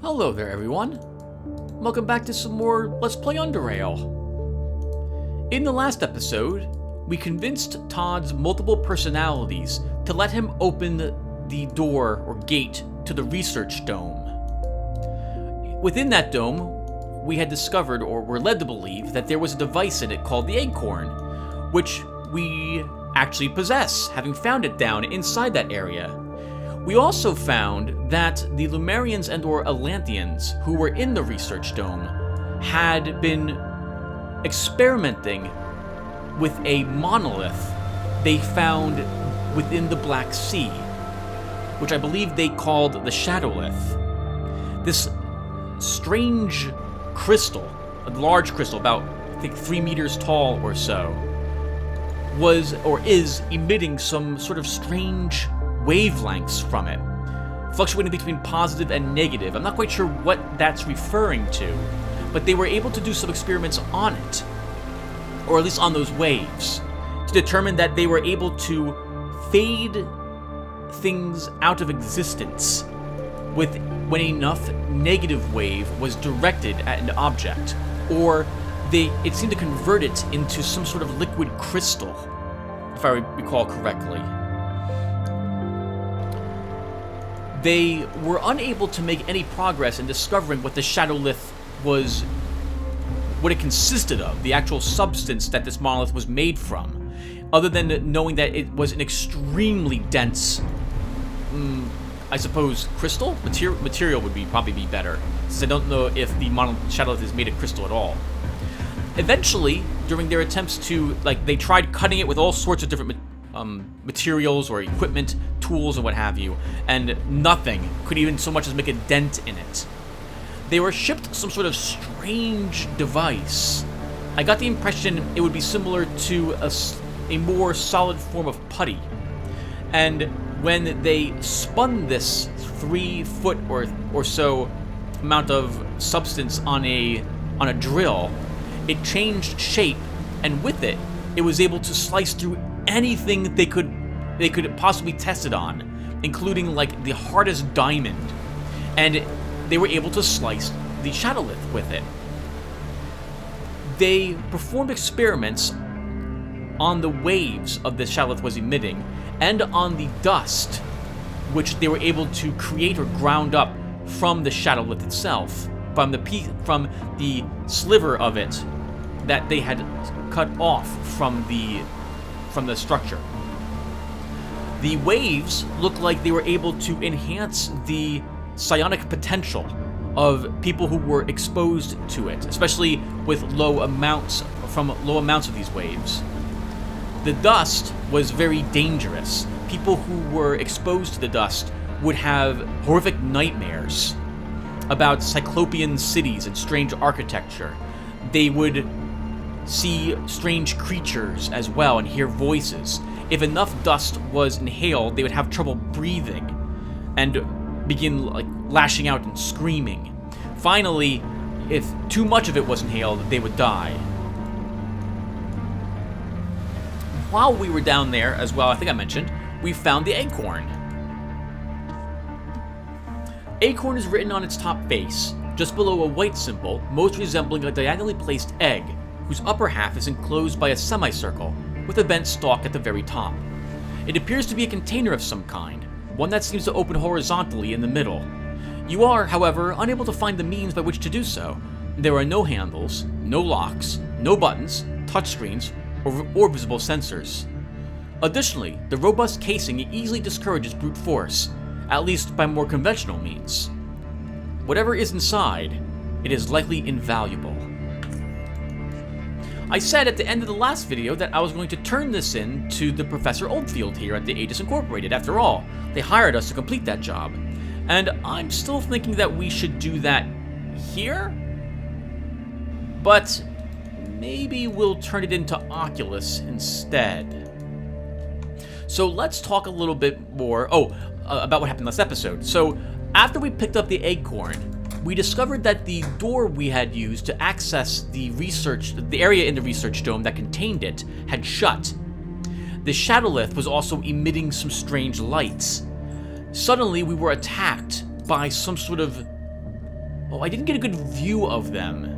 Hello there, everyone. Welcome back to some more Let's Play Underrail. In the last episode, we convinced Todd's multiple personalities to let him open the door or gate to the research dome. Within that dome, we had discovered, or were led to believe, that there was a device in it called the Acorn, which we actually possess, having found it down inside that area. We also found that the Lumerians and or Atlanteans who were in the research dome had been experimenting with a monolith they found within the Black Sea, which I believe they called the Shadowlith. This strange crystal, a large crystal about, I think, 3 meters tall or so, was or is emitting some sort of strange wavelengths from it, fluctuating between positive and negative. I'm not quite sure what that's referring to, but they were able to do some experiments on it, or at least on those waves, to determine that they were able to fade things out of existence when enough negative wave was directed at an object, or it seemed to convert it into some sort of liquid crystal, if I recall correctly. They were unable to make any progress in discovering what the Shadowlith was, what it consisted of, the actual substance that this monolith was made from, other than knowing that it was an extremely dense, I suppose, crystal? Material would probably be better, since I don't know if the Shadowlith is made of crystal at all. Eventually, during their attempts to, they tried cutting it with all sorts of different materials or equipment, tools, and what have you, and nothing could even so much as make a dent in it. They were shipped some sort of strange device. I got the impression it would be similar to a more solid form of putty. And when they spun this 3 foot or so amount of substance on a drill, it changed shape, and with it, it was able to slice through anything they could possibly test it on, including the hardest diamond, and they were able to slice the Shadowlith with it. They performed experiments on the waves of the Shadowlith was emitting, and on the dust, which they were able to create or ground up from the Shadowlith itself, from the sliver of it that they had cut off from the structure. The waves looked like they were able to enhance the psionic potential of people who were exposed to it, especially with low amounts of these waves. The dust was very dangerous. People who were exposed to the dust would have horrific nightmares about cyclopean cities and strange architecture. They would see strange creatures as well and hear voices. If enough dust was inhaled, they would have trouble breathing and begin lashing out and screaming. Finally, if too much of it was inhaled, they would die. While we were down there as well, I think I mentioned, we found the Acorn. Acorn is written on its top face, just below a white symbol, most resembling a diagonally placed egg, whose upper half is enclosed by a semicircle, with a bent stalk at the very top. It appears to be a container of some kind, one that seems to open horizontally in the middle. You are, however, unable to find the means by which to do so. There are no handles, no locks, no buttons, touchscreens, or visible sensors. Additionally, the robust casing easily discourages brute force, at least by more conventional means. Whatever is inside, it is likely invaluable. I said at the end of the last video that I was going to turn this in to the Professor Oldfield here at the Aegis Incorporated. After all, they hired us to complete that job. And I'm still thinking that we should do that here? But maybe we'll turn it into Oculus instead. So let's talk a little bit more about what happened last episode. So after we picked up the Acorn, we discovered that the door we had used to access the area in the research dome that contained it had shut. The Shadowlith was also emitting some strange lights. Suddenly, we were attacked by some sort of Oh, I didn't get a good view of them.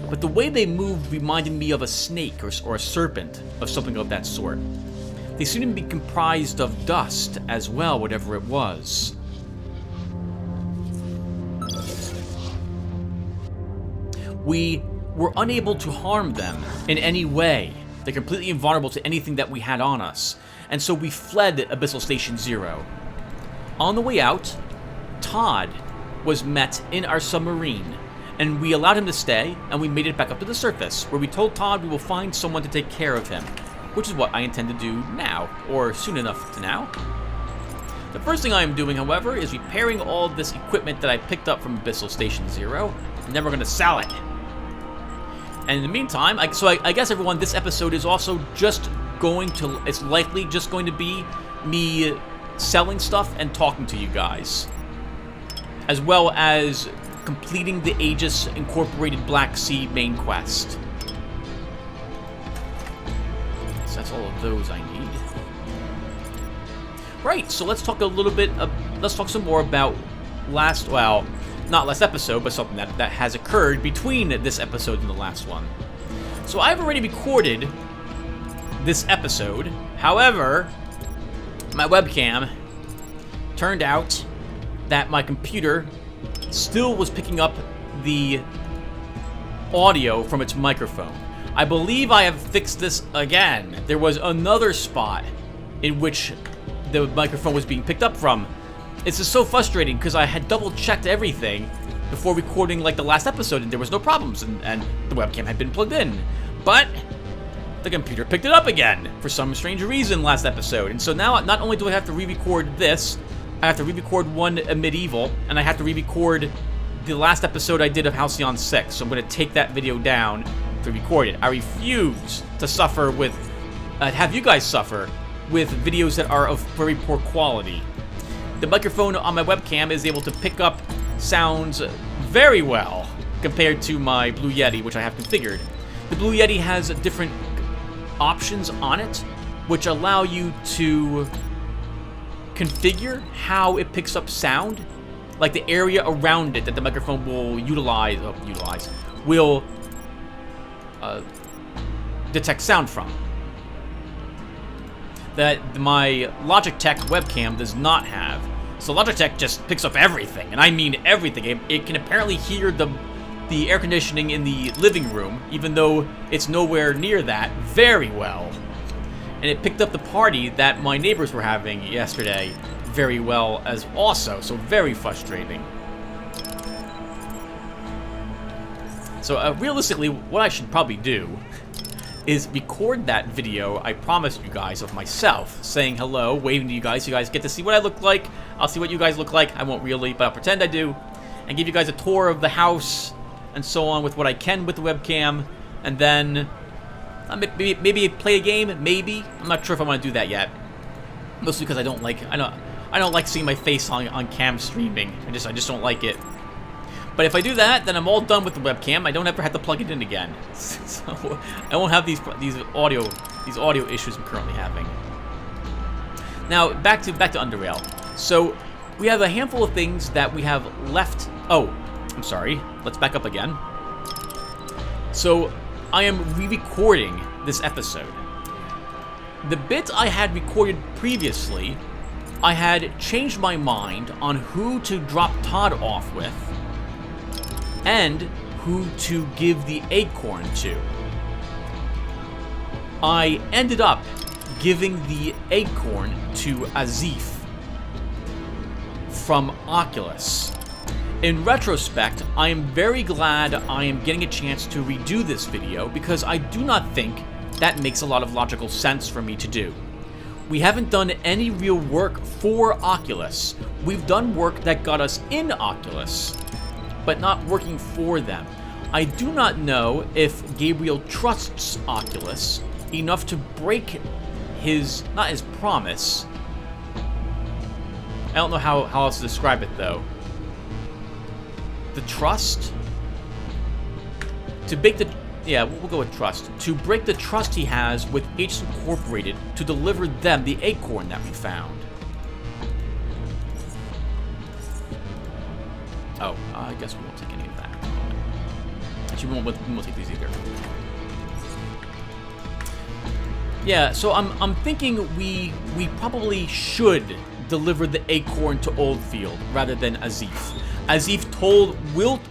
But the way they moved reminded me of a snake or a serpent, or something of that sort. They seem to be comprised of dust as well, whatever it was. We were unable to harm them in any way. They're completely invulnerable to anything that we had on us. And so we fled Abyssal Station 0. On the way out, Todd was met in our submarine, and we allowed him to stay, and we made it back up to the surface, where we told Todd we will find someone to take care of him, which is what I intend to do now, or soon enough to now. The first thing I am doing, however, is repairing all of this equipment that I picked up from Abyssal Station 0, and then we're going to sell it. And in the meantime, I guess, everyone, this episode is also just going to, it's likely just going to be me selling stuff and talking to you guys, as well as completing the Aegis Incorporated Black Sea main quest. So that's all of those I need. Right, so let's talk a little bit, let's talk some more about not last episode, but something that has occurred between this episode and the last one. So I've already recorded this episode. However, my webcam turned out that my computer still was picking up the audio from its microphone. I believe I have fixed this again. There was another spot in which the microphone was being picked up from. It's just so frustrating because I had double-checked everything before recording like the last episode, and there was no problems, and the webcam had been plugged in. But the computer picked it up again for some strange reason last episode. And so now not only do I have to re-record this, I have to re-record one Medieval, and I have to re-record the last episode I did of Halcyon 6. So I'm going to take that video down to record it. I refuse to suffer with, have you guys suffer with videos that are of very poor quality. The microphone on my webcam is able to pick up sounds very well compared to my Blue Yeti, which I have configured. The Blue Yeti has different options on it, which allow you to configure how it picks up sound, like the area around it that the microphone will will detect sound from, that my Logitech webcam does not have. So Logitech just picks up everything, and I mean everything. It can apparently hear the air conditioning in the living room, even though it's nowhere near that, very well. And it picked up the party that my neighbors were having yesterday very well as also, so very frustrating. So realistically, what I should probably do is record that video I promised you guys of myself, saying hello, waving to you guys. You guys get to see what I look like. I'll see what you guys look like. I won't really, but I'll pretend I do. And give you guys a tour of the house and so on with what I can with the webcam. And then maybe play a game, maybe. I'm not sure if I want to do that yet. Mostly because I don't like seeing my face on cam streaming. I just don't like it. But if I do that, then I'm all done with the webcam. I don't ever have to plug it in again. So I won't have these audio issues I'm currently having. Now back to Underrail. So we have a handful of things that we have left. Oh, I'm sorry. Let's back up again. So I am re-recording this episode. The bit I had recorded previously, I had changed my mind on who to drop Todd off with and who to give the Acorn to. I ended up giving the Acorn to Azif from Oculus. In retrospect, I am very glad I am getting a chance to redo this video because I do not think that makes a lot of logical sense for me to do. We haven't done any real work for Oculus. We've done work that got us in Oculus, but not working for them. I do not know if Gabriel trusts Oculus enough to break not his promise. I don't know how else to describe it though. The trust? We'll go with trust. To break the trust he has with Aegis Incorporated to deliver them the Acorn that we found. Oh, I guess we won't take any of that. Actually, we won't take these either. Yeah, so I'm thinking we probably should deliver the Acorn to Oldfield rather than Azif. Azif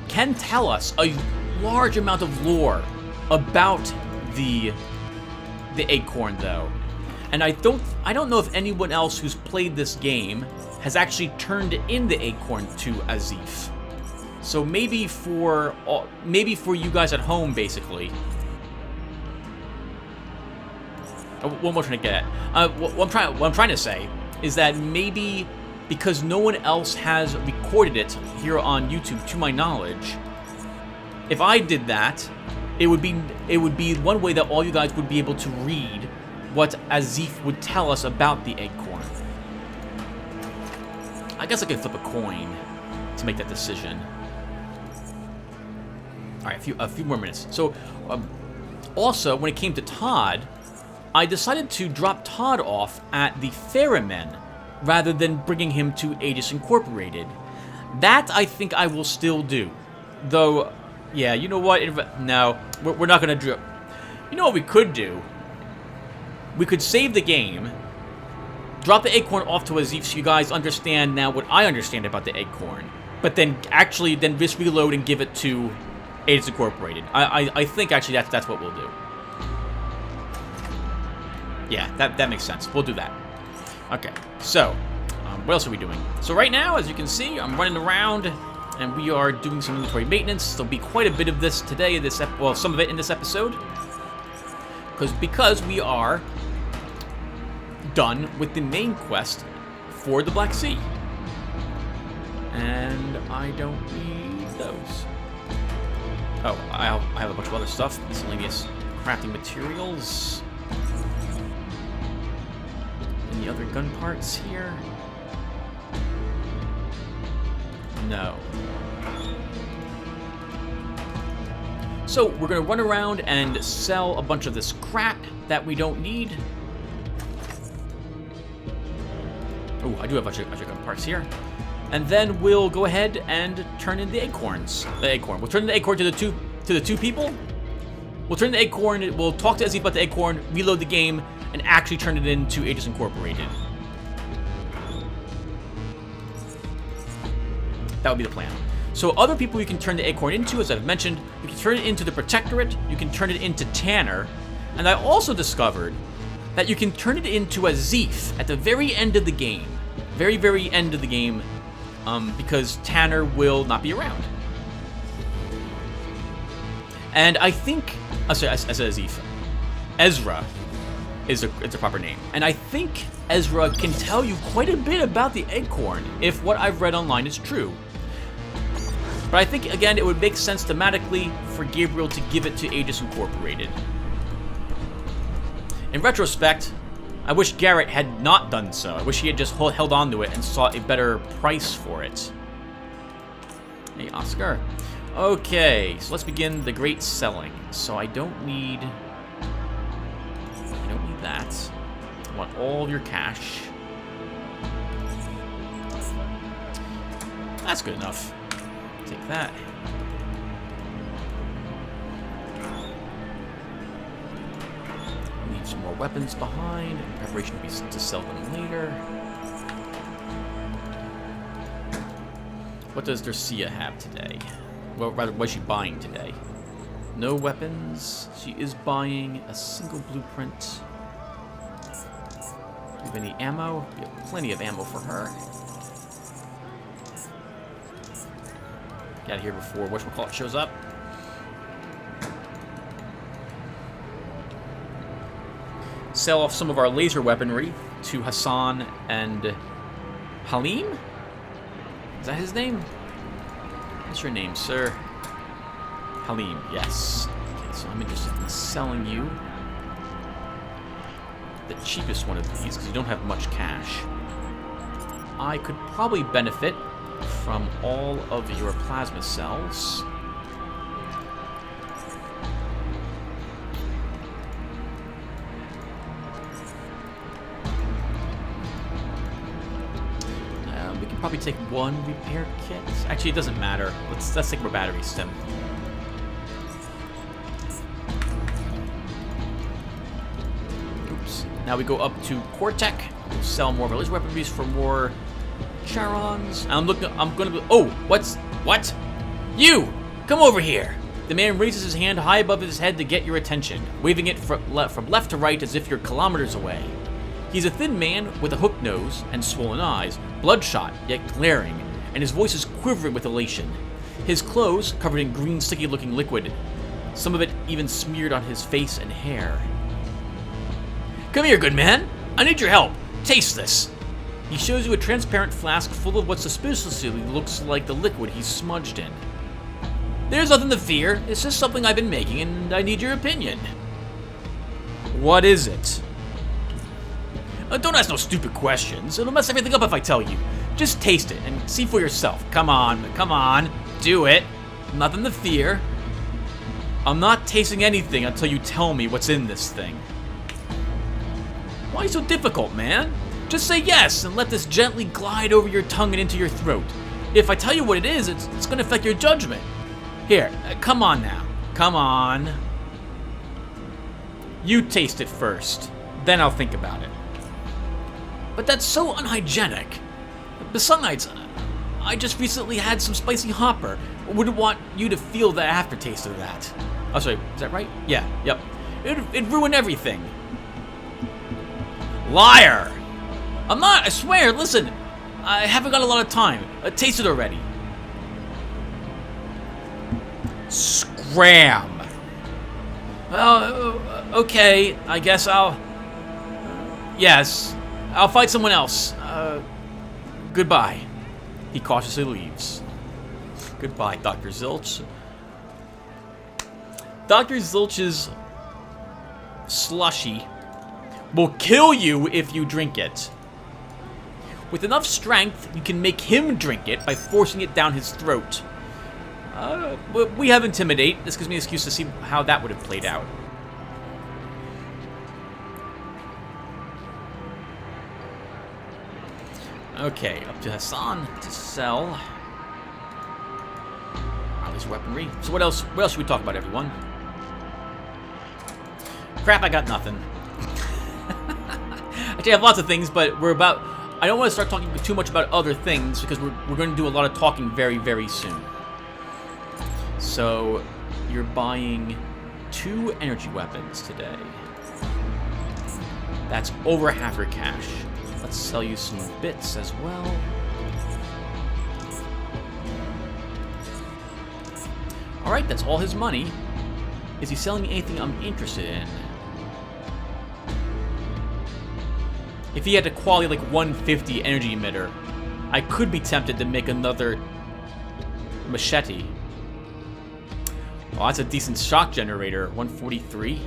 can tell us a large amount of lore about the Acorn though. And I don't know if anyone else who's played this game has actually turned in the Acorn to Azif. So maybe for you guys at home, basically. What am I trying to get at? What I'm trying to say is that maybe because no one else has recorded it here on YouTube, to my knowledge, if I did that, it would be one way that all you guys would be able to read what Azif would tell us about the Acorn. I guess I could flip a coin to make that decision. All right, a few more minutes. So, also, when it came to Todd, I decided to drop Todd off at the Ferryman rather than bringing him to Aegis Incorporated. That I think I will still do. Though, yeah, you know what? No, we're not going to do. You know what we could do? We could save the game, drop the Acorn off to Azif so you guys understand now what I understand about the Acorn, but then just reload and give it to Aegis Incorporated. I think actually that's what we'll do. Yeah, that makes sense. We'll do that. Okay, so what else are we doing? So right now, as you can see, I'm running around and we are doing some inventory maintenance. There'll be quite a bit of this today, some of it in this episode, because we are done with the main quest for the Black Sea. And I don't need those. Oh, I have a bunch of other stuff. Miscellaneous crafting materials. Any other gun parts here? No. So we're going to run around and sell a bunch of this crap that we don't need. Oh, I do have a bunch of gun parts here. And then we'll go ahead and turn in the acorns. The Acorn. We'll turn the Acorn to the two people. We'll turn the Acorn. We'll talk to Azif about the Acorn, reload the game, and actually turn it into Aegis Incorporated. That would be the plan. So other people you can turn the Acorn into, as I've mentioned, you can turn it into the Protectorate, you can turn it into Tanner, and I also discovered that you can turn it into Azif at the very end of the game. Very, very end of the game, because Tanner will not be around. And I think, I said Azif, Ezra is a proper name. And I think Ezra can tell you quite a bit about the Acorn, if what I've read online is true. But I think, again, it would make sense thematically for Gabriel to give it to Aegis Incorporated. In retrospect, I wish Garrett had not done so. I wish he had just held on to it and sought a better price for it. Hey, Oscar. Okay, so let's begin the great selling. So I don't need that. I want all of your cash. That's good enough. Take that. Leave some more weapons behind in preparation to sell them later. What does Dercia have today? Well, rather, what is she buying today? No weapons. She is buying a single blueprint. Do you have any ammo? We have plenty of ammo for her. Get out of here before whatchamacallit shows up. Sell off some of our laser weaponry to Hassan and Halim? Is that his name? What's your name, sir? Halim, yes. Okay, so I'm interested in selling you the cheapest one of these, because you don't have much cash. I could probably benefit from all of your plasma cells. can probably take one repair kit. Actually, it doesn't matter. Let's take more battery stim. Oops. Now we go up to Cortec. We'll sell more religious weaponries for more Charons. I'm gonna be. Oh, what? You! Come over here! The man raises his hand high above his head to get your attention, waving it from left to right as if you're kilometers away. He's a thin man with a hooked nose and swollen eyes, bloodshot yet glaring, and his voice is quivering with elation. His clothes covered in green sticky-looking liquid, some of it even smeared on his face and hair. Come here, good man! I need your help! Taste this! He shows you a transparent flask full of what suspiciously looks like the liquid he's smudged in. There's nothing to fear. It's just something I've been making, and I need your opinion. What is it? Don't ask no stupid questions. It'll mess everything up if I tell you. Just taste it and see for yourself. Come on. Do it. Nothing to fear. I'm not tasting anything until you tell me what's in this thing. Why so difficult, man? Just say yes and let this gently glide over your tongue and into your throat. If I tell you what it is, it's going to affect your judgment. Here, come on now. Come on. You taste it first. Then I'll think about it. But that's so unhygienic. Besides, I just recently had some spicy hopper. I wouldn't want you to feel the aftertaste of that. Oh, sorry, is that right? Yeah, yep. It'd ruin everything. Liar! I'm not, I swear, listen. I haven't got a lot of time. Taste it already. Scram! Well, okay, I guess I'll... yes, I'll find someone else. Goodbye. He cautiously leaves. Goodbye, Dr. Zilch. Dr. Zilch's slushy will kill you if you drink it. With enough strength, you can make him drink it by forcing it down his throat. We have Intimidate. This gives me an excuse to see how that would have played out. Okay, up to Hassan to sell. Ali's weaponry. So what else should we talk about, everyone? Crap, I got nothing. Actually, I have lots of things, but I don't want to start talking too much about other things because we're going to do a lot of talking very, very soon. So, you're buying 2 energy weapons today. That's over half your cash. Let's sell you some bits as well. Alright, that's all his money. Is he selling me anything I'm interested in? If he had a quality like 150 energy emitter, I could be tempted to make another machete. Oh, that's a decent shock generator. 143.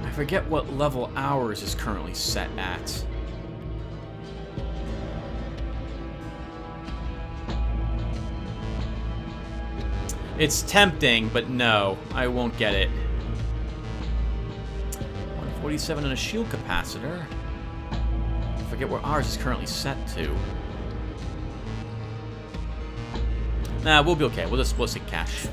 I forget what level ours is currently set at. It's tempting, but no, I won't get it. 147 on a shield capacitor. I forget where ours is currently set to. Nah, we'll be okay. We'll take cash.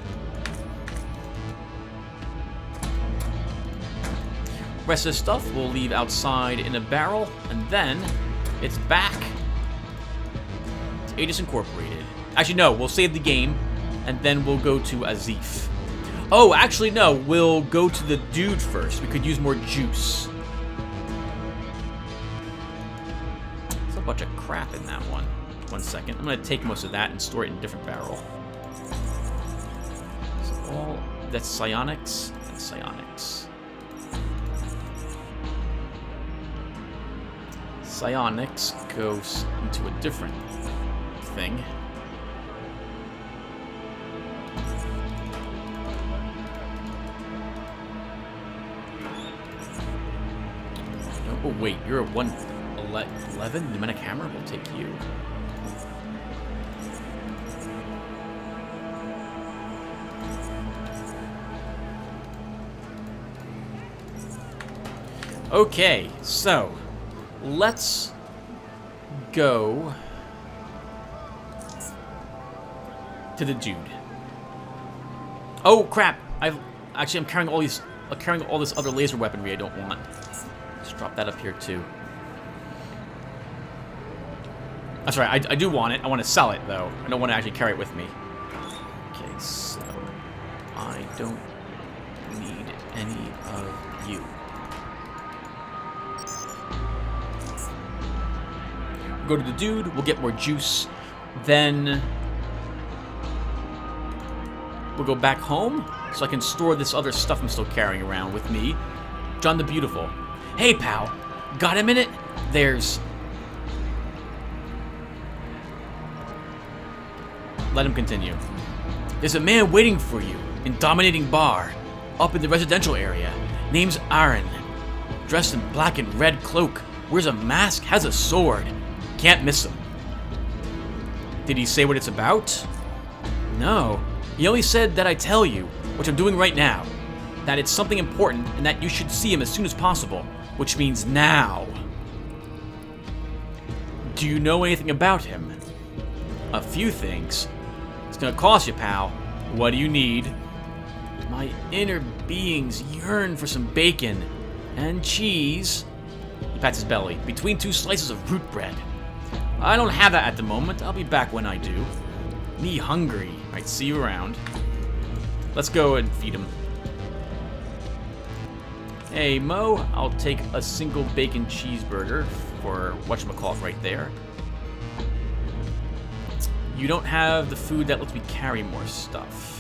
Rest of the stuff we'll leave outside in a barrel, and then it's back to Aegis Incorporated. Actually, no, we'll save the game, and then we'll go to Azif. Oh, actually, no, we'll go to the dude first. We could use more juice. There's a bunch of crap in that one. 1 second. I'm going to take most of that and store it in a different barrel. So that's psionics and psionics. Psionics goes into a different thing. Oh wait, you're a 111 pneumatic hammer? We'll take you. Okay, so let's go to the dude. Oh crap! I'm carrying all this other laser weaponry I don't want. Let's drop that up here too. That's right. I do want it. I want to sell it though. I don't want to actually carry it with me. Okay, so I don't need any of you. Go to the dude. We'll get more juice. Then we'll go back home so I can store this other stuff I'm still carrying around with me. John the Beautiful. Hey, pal. Got a minute? Let him continue. There's a man waiting for you in dominating bar up in the residential area. Name's Aaron. Dressed in black and red cloak. Wears a mask. Has a sword. Can't miss him. Did he say what it's about? No. He only said that I tell you, which I'm doing right now, that it's something important and that you should see him as soon as possible, which means now. Do you know anything about him? A few things. It's gonna cost you, pal. What do you need? My inner beings yearn for some bacon and cheese. He pats his belly, between 2 slices of root bread. I don't have that at the moment. I'll be back when I do. Me hungry. Right, see you around. Let's go and feed him. Hey, Mo, I'll take a single bacon cheeseburger for whatchamacallit right there. You don't have the food that lets me carry more stuff.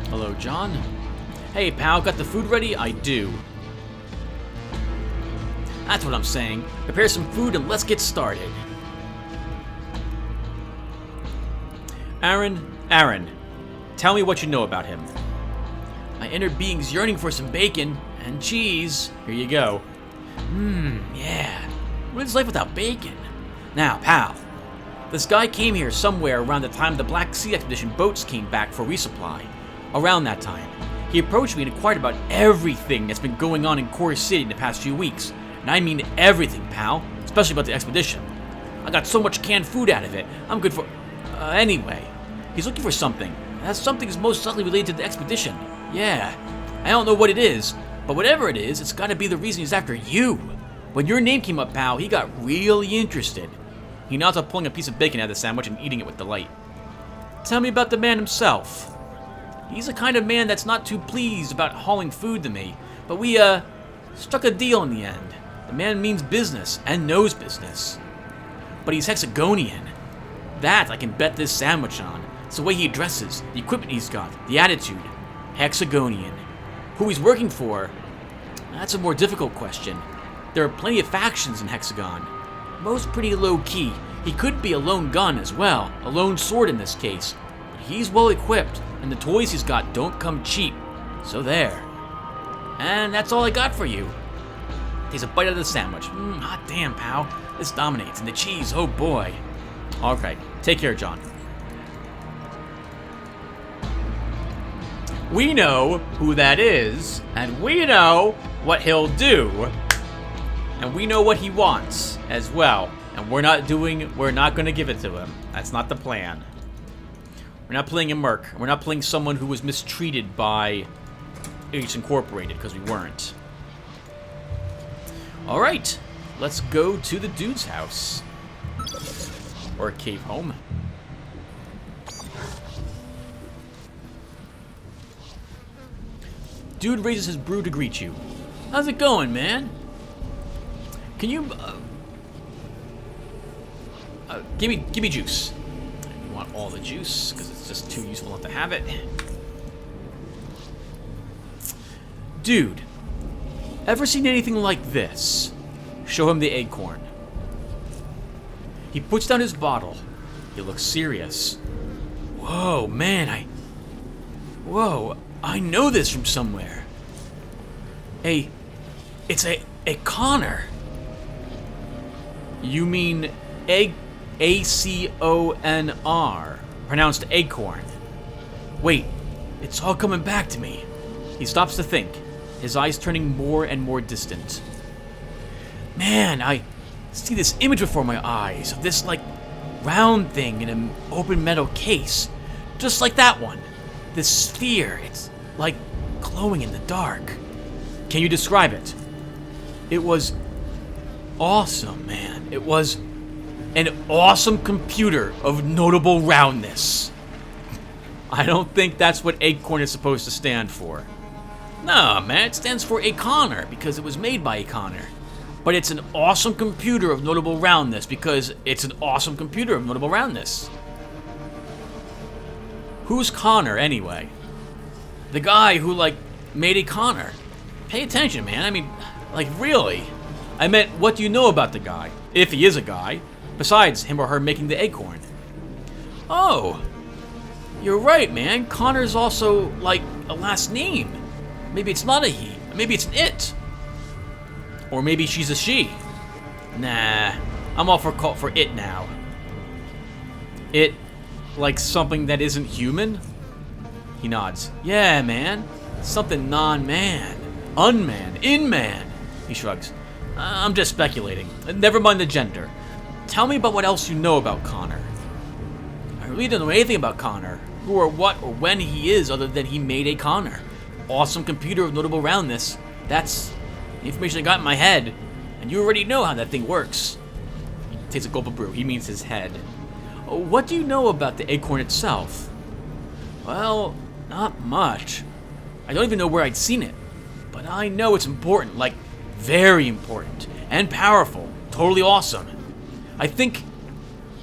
Hello, John. Hey, pal, got the food ready? I do. That's what I'm saying. Prepare some food and let's get started. Aaron, tell me what you know about him. My inner being's yearning for some bacon and cheese. Here you go. Yeah. What is life without bacon? Now, pal, this guy came here somewhere around the time the Black Sea Expedition boats came back for resupply. Around that time, he approached me and inquired about everything that's been going on in Core City in the past few weeks. And I mean everything, pal, especially about the expedition. I got so much canned food out of it, I'm good for... Anyway, he's looking for something. That something is most likely related to the expedition. Yeah, I don't know what it is, but whatever it is, it's gotta be the reason he's after you. When your name came up, pal, he got really interested. He nods up, pulling a piece of bacon out of the sandwich and eating it with delight. Tell me about the man himself. He's the kind of man that's not too pleased about hauling food to me, but we, struck a deal in the end. The man means business and knows business. But he's Hexagonian. That I can bet this sandwich on. It's the way he dresses, the equipment he's got, the attitude. Hexagonian. Who he's working for? That's a more difficult question. There are plenty of factions in Hexagon. Most pretty low-key. He could be a lone gun as well, a lone sword in this case. But he's well equipped, and the toys he's got don't come cheap. So there. And that's all I got for you. Takes a bite out of the sandwich. Hot damn, pal. This dominates. And the cheese, oh boy. Okay, take care, John. We know who that is, and we know what he'll do, and we know what he wants as well. And we're not gonna give it to him. That's not the plan. We're not playing a merc. We're not playing someone who was mistreated by H Incorporated, because we weren't. Alright, let's go to the dude's house. Or a cave home. Dude raises his brew to greet you. How's it going, man? Can you, give me juice. You want all the juice, because it's just too useful not to have it. Dude, ever seen anything like this? Show him the Acorn. He puts down his bottle. He looks serious. Whoa, man, Whoa, I know this from somewhere. It's a Connor. You mean Aconr, pronounced Acorn. Wait, it's all coming back to me. He stops to think, his eyes turning more and more distant. Man, I see this image before my eyes of this, like, round thing in an open metal case. Just like that one. This sphere, it's, like, glowing in the dark. Can you describe it? It was awesome, man. It was an awesome computer of notable roundness. I don't think that's what Acorn is supposed to stand for. No, man, it stands for Aconr because it was made by Aconr. But it's an awesome computer of notable roundness because it's an awesome computer of notable roundness. Who's Connor, anyway? The guy who, like, made Aconr. Pay attention, man. I mean, like, really? I meant, what do you know about the guy? If he is a guy. Besides him or her making the Acorn. Oh. You're right, man. Connor's also, like, a last name. Maybe it's not a he. Maybe it's an it. Or maybe she's a she. Nah. I'm all for it now. It, like something that isn't human? He nods. Yeah, man. Something non-man. Unman. In-man. He shrugs. I'm just speculating. Never mind the gender. Tell me about what else you know about Connor. I really don't know anything about Connor. Who or what or when he is other than he made Aconr. Awesome computer of notable roundness. That's the information I got in my head. And you already know how that thing works. He takes a gulp of brew. He means his head. What do you know about the Acorn itself? Well, not much. I don't even know where I'd seen it. But I know it's important, like very important and powerful. Totally awesome. I think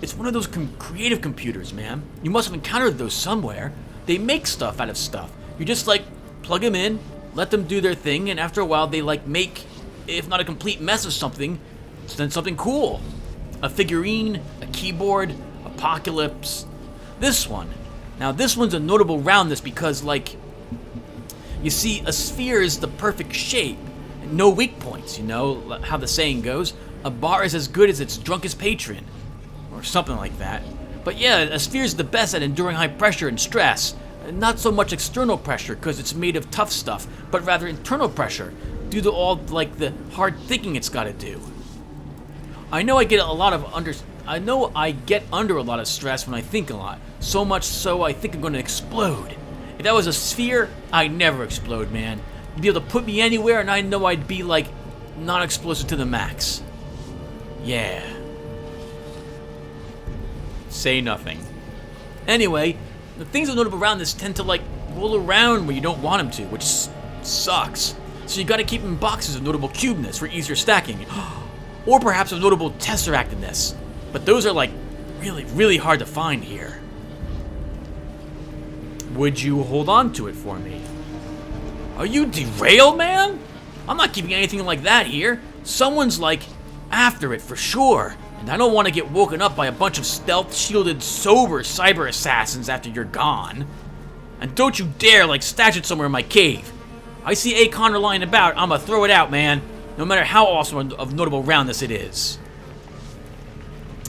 it's one of those creative computers, man. You must have encountered those somewhere. They make stuff out of stuff. You just, like, plug them in, let them do their thing, and after a while they, like, make, if not a complete mess of something, then something cool. A figurine, a keyboard, apocalypse. This one. Now, this one's a notable roundness because, like, you see, a sphere is the perfect shape. No weak points, you know, how the saying goes. A bar is as good as its drunkest patron. Or something like that. But yeah, a sphere is the best at enduring high pressure and stress. Not so much external pressure, because it's made of tough stuff, but rather internal pressure, due to all, like, the hard thinking it's gotta do. I know I get under a lot of stress when I think a lot. So much so I think I'm gonna explode. If that was a sphere, I'd never explode, man. You'd be able to put me anywhere and I know I'd be, like, non-explosive to the max. Yeah. Say nothing. Anyway, the things that are notable around this tend to, like, roll around where you don't want them to, which sucks. So you gotta keep them in boxes of notable cubeness for easier stacking. Or perhaps of notable tesseractedness. But those are, like, really, really hard to find here. Would you hold on to it for me? Are you derailed, man? I'm not keeping anything like that here. Someone's, like, after it for sure. And I don't want to get woken up by a bunch of stealth-shielded, sober cyber assassins after you're gone. And don't you dare, like, stash it somewhere in my cave. I see Aconr lying about, I'ma throw it out, man. No matter how awesome of notable roundness it is.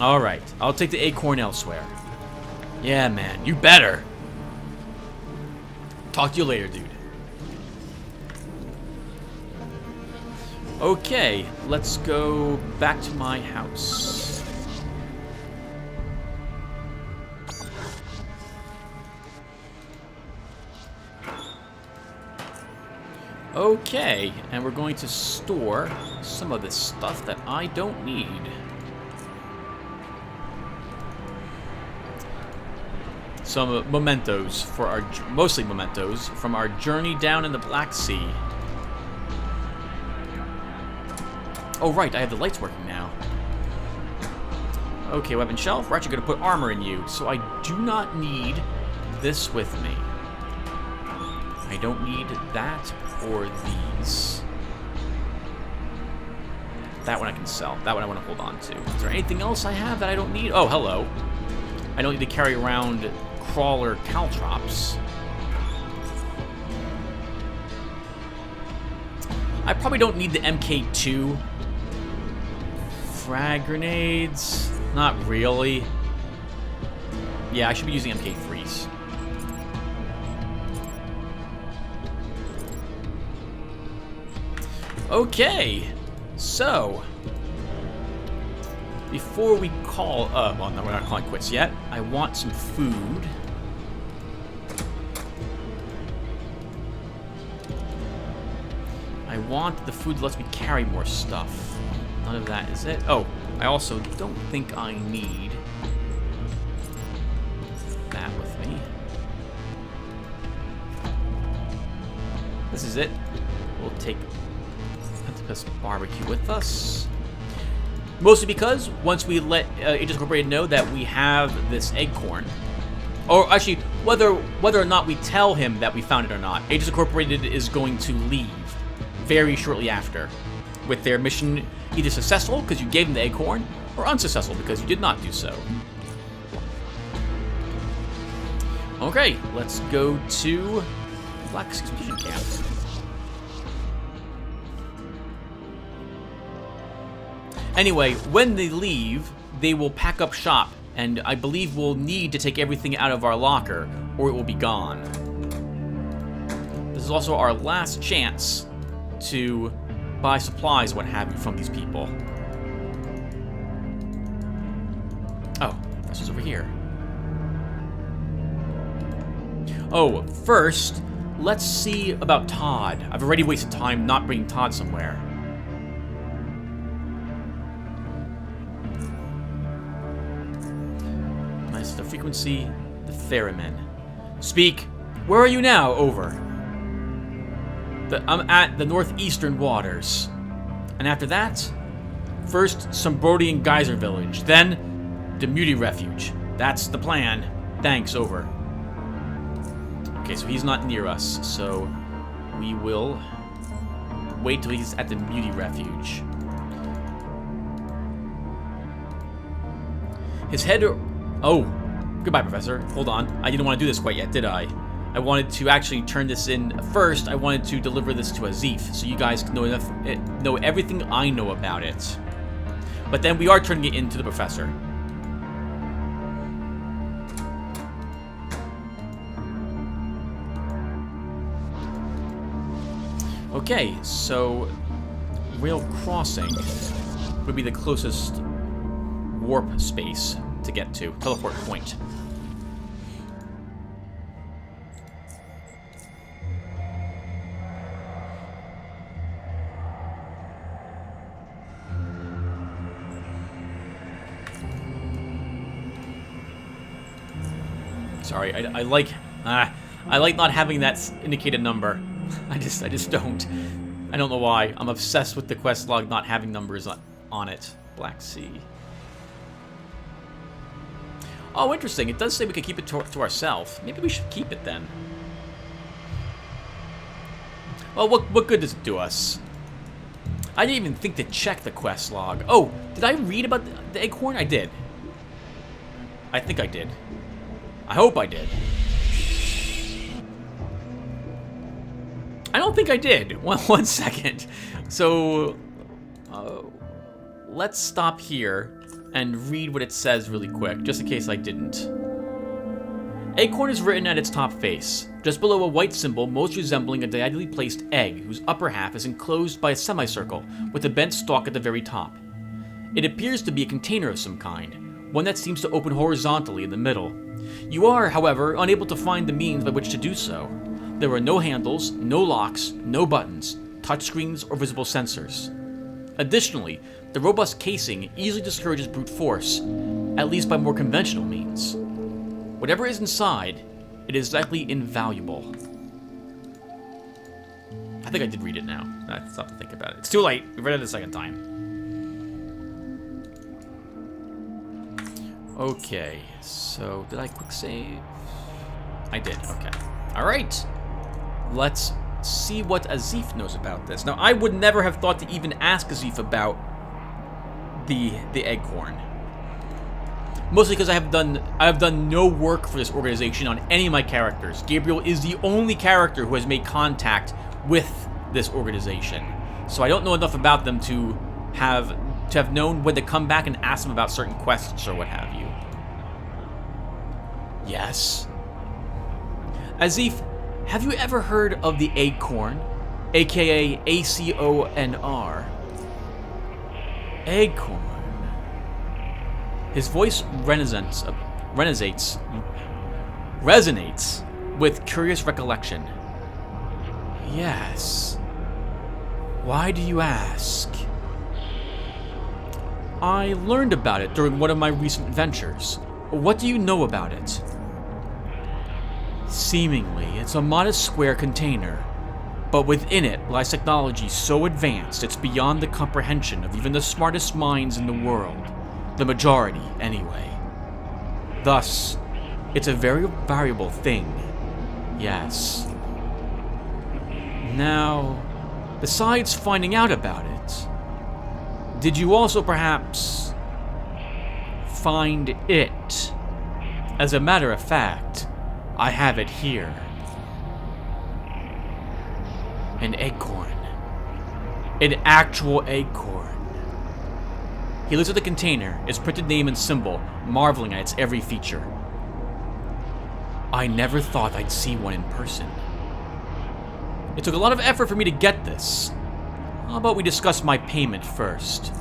Alright, I'll take the Acorn elsewhere. Yeah, man, you better. Talk to you later, dude. Okay, let's go back to my house. Okay, and we're going to store some of this stuff that I don't need. Some mementos for our, mostly mementos, from our journey down in the Black Sea. Oh right, I have the lights working now. Okay, weapon shelf. We're actually going to put armor in you, so I do not need this with me. I don't need that or these. That one I can sell. That one I want to hold on to. Is there anything else I have that I don't need? Oh, hello. I don't need to carry around crawler caltrops. I probably don't need the MK2. Frag grenades. Not really. Yeah, I should be using MK3s. Okay, so before we call, well, no, we're not calling quits yet. I want some food. I want the food that lets me carry more stuff. None of that is it. Oh, I also don't think I need that with me. This is it. We'll take Pentapus Barbecue with us. Mostly because once we let Aegis Incorporated know that we have this Acorn, or actually, whether or not we tell him that we found it or not, Aegis Incorporated is going to leave very shortly after, with their mission either successful because you gave them the Acorn, or unsuccessful because you did not do so. Okay, let's go to Black Expedition Camp. Anyway, when they leave, they will pack up shop, and I believe we'll need to take everything out of our locker, or it will be gone. This is also our last chance to buy supplies, what have you, from these people. Oh, this is over here. Oh, first, let's see about Todd. I've already wasted time not bringing Todd somewhere. Nice, the frequency, the theremin. Speak. Where are you now? Over. I'm at the northeastern waters. And after that, first Sombrodian Geyser Village, then Demuti Refuge. That's the plan. Thanks, over. Okay, so he's not near us, so we will wait till he's at the Demuti Refuge. His head... Oh, goodbye, Professor. Hold on. I didn't want to do this quite yet, did I? I wanted to actually turn this in first. I wanted to deliver this to Azif, so you guys can know everything I know about it. But then we are turning it into the Professor. Okay, so rail crossing would be the closest warp space to get to. Teleport point. Sorry, I like not having that indicated number. I just don't. I don't know why. I'm obsessed with the quest log not having numbers on it. Black Sea. Oh, interesting. It does say we could keep it to ourselves. Maybe we should keep it then. Well, what good does it do us? I didn't even think to check the quest log. Oh, did I read about the Acorn? I did. I think I did. I hope I did. I don't think I did. One second. So, let's stop here and read what it says really quick, just in case I didn't. Acorn is written at its top face, just below a white symbol most resembling a diagonally placed egg whose upper half is enclosed by a semicircle with a bent stalk at the very top. It appears to be a container of some kind, one that seems to open horizontally in the middle. You are, however, unable to find the means by which to do so. There are no handles, no locks, no buttons, touchscreens, or visible sensors. Additionally, the robust casing easily discourages brute force, at least by more conventional means. Whatever is inside, it is likely invaluable. I think I did read it now. I stopped to think about it. It's too late. We read it a second time. Okay, so did I quick save? I did, okay. Alright, let's see what Azif knows about this. Now, I would never have thought to even ask Azif about the Acorn. Mostly because I have done no work for this organization on any of my characters. Gabriel is the only character who has made contact with this organization. So I don't know enough about them to have to have known when to come back and ask him about certain quests or what have you. Yes? Azif, have you ever heard of the Acorn, aka Aconr? Acorn. His voice resonates with curious recollection. Yes. Why do you ask? I learned about it during one of my recent adventures. What do you know about it? Seemingly, it's a modest square container, but within it lies technology so advanced it's beyond the comprehension of even the smartest minds in the world. The majority, anyway. Thus, it's a very valuable thing. Yes. Now, besides finding out about it, did you also perhaps find it? As a matter of fact, I have it here. An acorn. An actual acorn. He looks at the container, its printed name and symbol, marveling at its every feature. I never thought I'd see one in person. It took a lot of effort for me to get this. How about we discuss my payment first?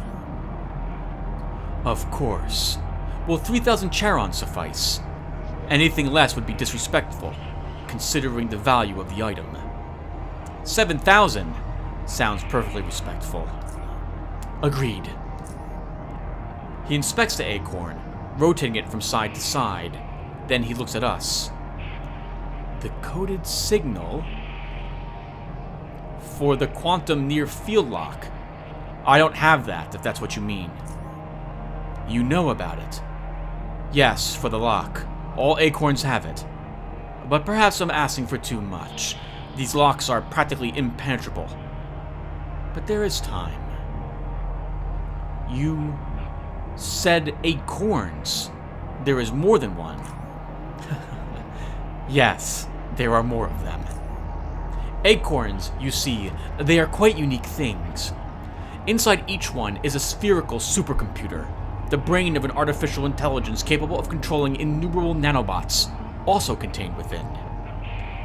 Of course. Will 3,000 charons suffice? Anything less would be disrespectful, considering the value of the item. 7,000 sounds perfectly respectful. Agreed. He inspects the acorn, rotating it from side to side. Then he looks at us. The coded signal for the quantum near field lock. I don't have that, if that's what you mean. You know about it. Yes, for the lock. All acorns have it. But perhaps I'm asking for too much. These locks are practically impenetrable. But there is time. You said acorns. There is more than one. Yes, there are more of them. Acorns, you see, they are quite unique things. Inside each one is a spherical supercomputer, the brain of an artificial intelligence capable of controlling innumerable nanobots, also contained within.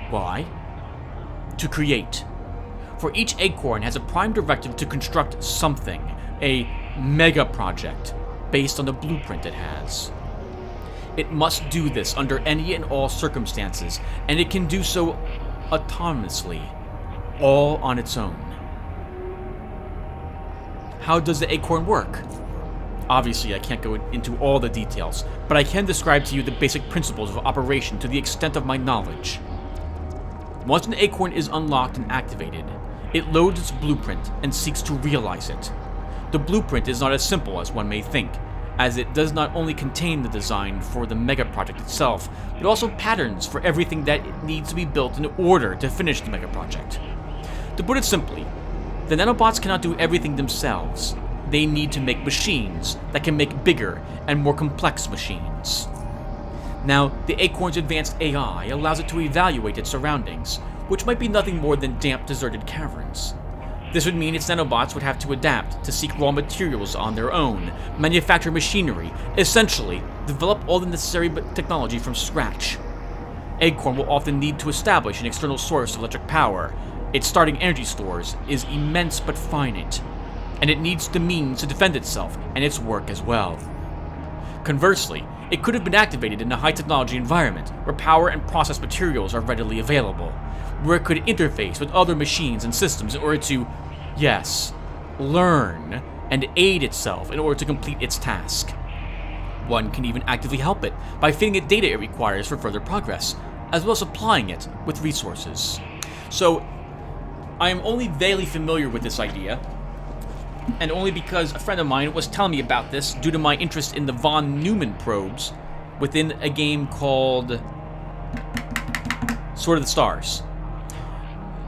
Why? To create. For each acorn has a prime directive to construct something, a mega project, based on the blueprint it has. It must do this under any and all circumstances, and it can do so autonomously, all on its own. How does the acorn work? Obviously, I can't go into all the details, but I can describe to you the basic principles of operation to the extent of my knowledge. Once an acorn is unlocked and activated, it loads its blueprint and seeks to realize it. The blueprint is not as simple as one may think, as it does not only contain the design for the mega project itself, but also patterns for everything that needs to be built in order to finish the mega project. To put it simply, the nanobots cannot do everything themselves. They need to make machines that can make bigger and more complex machines. Now, the Acorn's advanced AI allows it to evaluate its surroundings, which might be nothing more than damp, deserted caverns. This would mean its nanobots would have to adapt to seek raw materials on their own, manufacture machinery, essentially develop all the necessary technology from scratch. Acorn will often need to establish an external source of electric power. Its starting energy stores is immense but finite, and it needs the means to defend itself and its work as well. Conversely, it could have been activated in a high-technology environment where power and process materials are readily available, where it could interface with other machines and systems in order to, yes, learn and aid itself in order to complete its task. One can even actively help it by feeding it data it requires for further progress, as well as supplying it with resources. So, I am only vaguely familiar with this idea, and only because a friend of mine was telling me about this due to my interest in the von Neumann probes within a game called Sword of the Stars.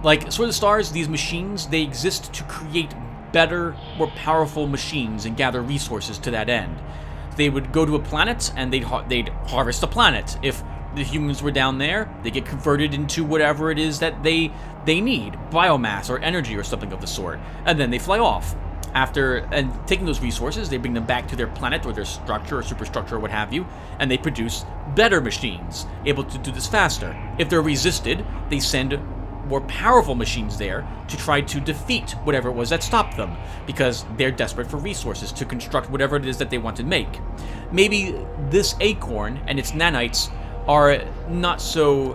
Like, Sword of the Stars, these machines, they exist to create better, more powerful machines and gather resources to that end. They would go to a planet and they'd harvest the planet. If the humans were down there, they get converted into whatever it is that they need, biomass or energy or something of the sort, and then they fly off. And taking those resources, they bring them back to their planet or their structure or superstructure or what have you, and they produce better machines, able to do this faster. If they're resisted, they send more powerful machines there to try to defeat whatever it was that stopped them, because they're desperate for resources to construct whatever it is that they want to make. Maybe this Acorn and its nanites are not so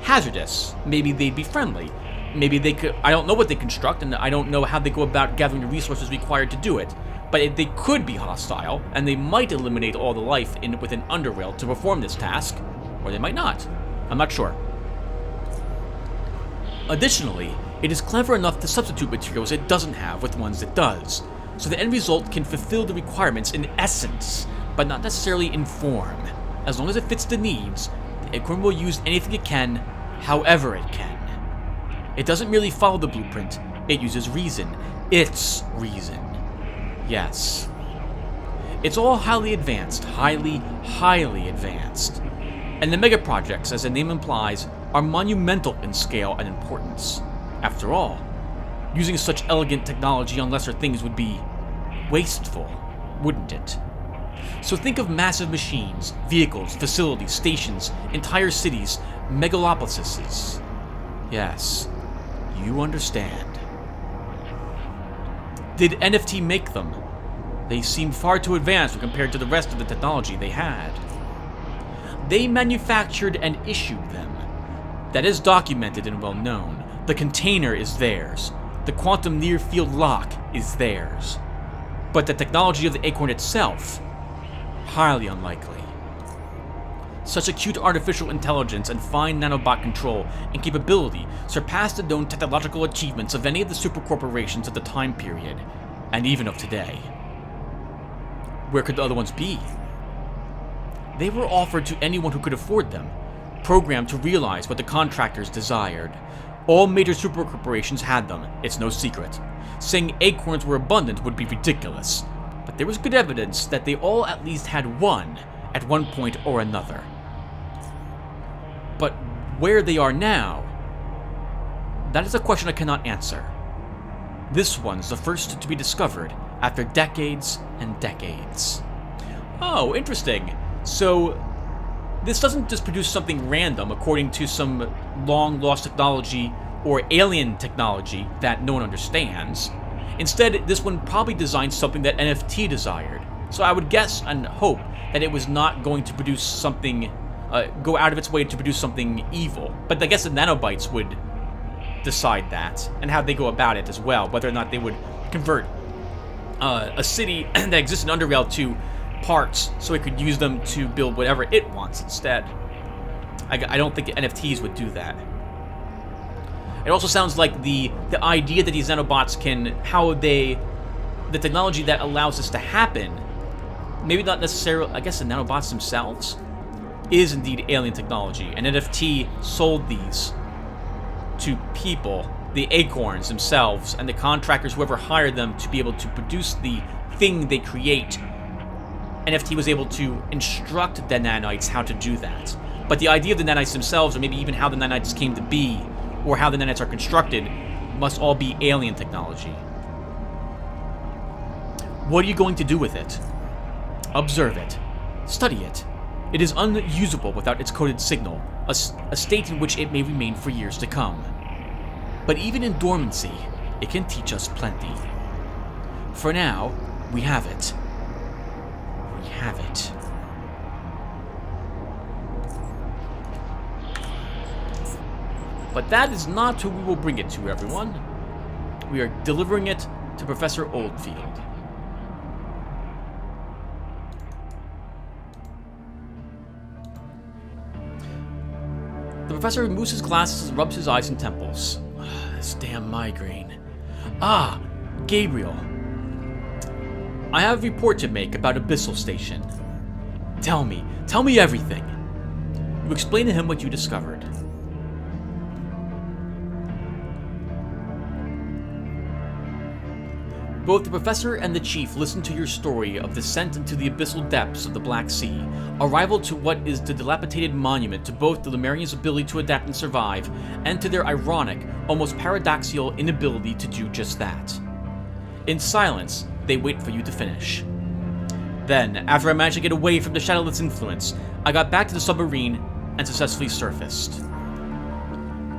hazardous. Maybe they'd be friendly. Maybe they could. I don't know what they construct, and I don't know how they go about gathering the resources required to do it. But they could be hostile, and they might eliminate all the life within Underrail to perform this task, or they might not. I'm not sure. Additionally, it is clever enough to substitute materials it doesn't have with ones it does, so the end result can fulfill the requirements in essence, but not necessarily in form. As long as it fits the needs, the Acorn will use anything it can, however it can. It doesn't merely follow the blueprint, it uses reason. Its reason. Yes. It's all highly advanced, highly advanced. And the mega projects, as the name implies, are monumental in scale and importance. After all, using such elegant technology on lesser things would be wasteful, wouldn't it? So think of massive machines, vehicles, facilities, stations, entire cities, megalopolises. Yes. You understand. Did NFT make them? They seemed far too advanced when compared to the rest of the technology they had. They manufactured and issued them. That is documented and well known. The container is theirs. The quantum near-field lock is theirs. But the technology of the Acorn itself? Highly unlikely. Such acute artificial intelligence and fine nanobot control and capability surpassed the known technological achievements of any of the supercorporations of the time period, and even of today. Where could the other ones be? They were offered to anyone who could afford them, programmed to realize what the contractors desired. All major supercorporations had them, it's no secret. Saying acorns were abundant would be ridiculous, but there was good evidence that they all at least had one at one point or another. But where they are now, that is a question I cannot answer. This one's the first to be discovered after decades and decades. Oh, interesting. So, this doesn't just produce something random according to some long-lost technology or alien technology that no one understands. Instead, this one probably designed something that NFT desired. So I would guess and hope that it was not going to produce something, go out of its way to produce something evil. But I guess the nanobites would decide that, and how they go about it as well, whether or not they would convert a city that exists in Underrail to parts so it could use them to build whatever it wants instead. I don't think NFTs would do that. It also sounds like the idea that these nanobots can, the technology that allows this to happen, maybe not necessarily, I guess the nanobots themselves, is indeed alien technology. And NFT sold these to people, the acorns themselves, and the contractors, whoever hired them to be able to produce the thing they create. NFT was able to instruct the nanites how to do that. But the idea of the nanites themselves, or maybe even how the nanites came to be, or how the nanites are constructed, must all be alien technology. What are you going to do with it? Observe it. Study it. It is unusable without its coded signal, a state in which it may remain for years to come. But even in dormancy, it can teach us plenty. For now, we have it. We have it. But that is not who we will bring it to, everyone. We are delivering it to Professor Oldfield. The professor removes his glasses and rubs his eyes and temples. This damn migraine. Ah, Gabriel. I have a report to make about Abyssal Station. Tell me everything. You explain to him what you discovered. Both the professor and the chief listen to your story of descent into the abyssal depths of the Black Sea, arrival to what is the dilapidated monument to both the Lemurians' ability to adapt and survive, and to their ironic, almost paradoxical inability to do just that. In silence, they wait for you to finish. Then, after I managed to get away from the shadowless influence, I got back to the submarine and successfully surfaced.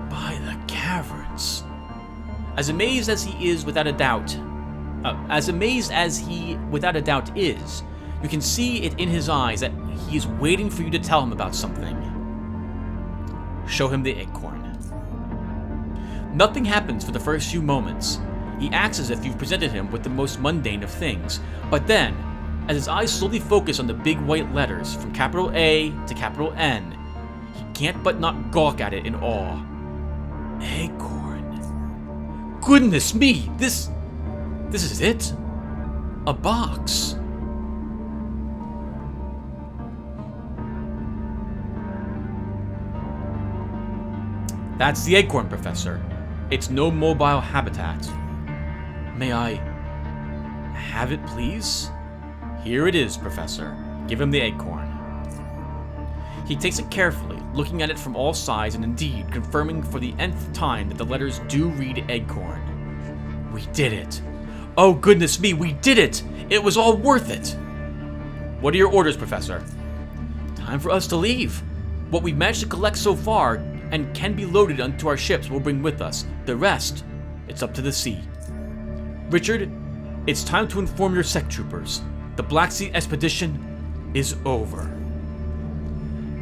By the caverns. As amazed as he without a doubt is, you can see it in his eyes that he is waiting for you to tell him about something. Show him the acorn. Nothing happens for the first few moments. He acts as if you've presented him with the most mundane of things, but then, as his eyes slowly focus on the big white letters from capital A to capital N, he can't but not gawk at it in awe. Acorn. Goodness me, this is it? A box. That's the acorn, Professor. It's no mobile habitat. May I have it, please? Here it is, Professor. Give him the acorn. He takes it carefully, looking at it from all sides and indeed confirming for the nth time that the letters do read acorn. We did it. Oh, goodness me, we did it! It was all worth it! What are your orders, Professor? Time for us to leave. What we've managed to collect so far and can be loaded onto our ships we'll bring with us. The rest, it's up to the sea. Richard, it's time to inform your sect troopers. The Black Sea expedition is over.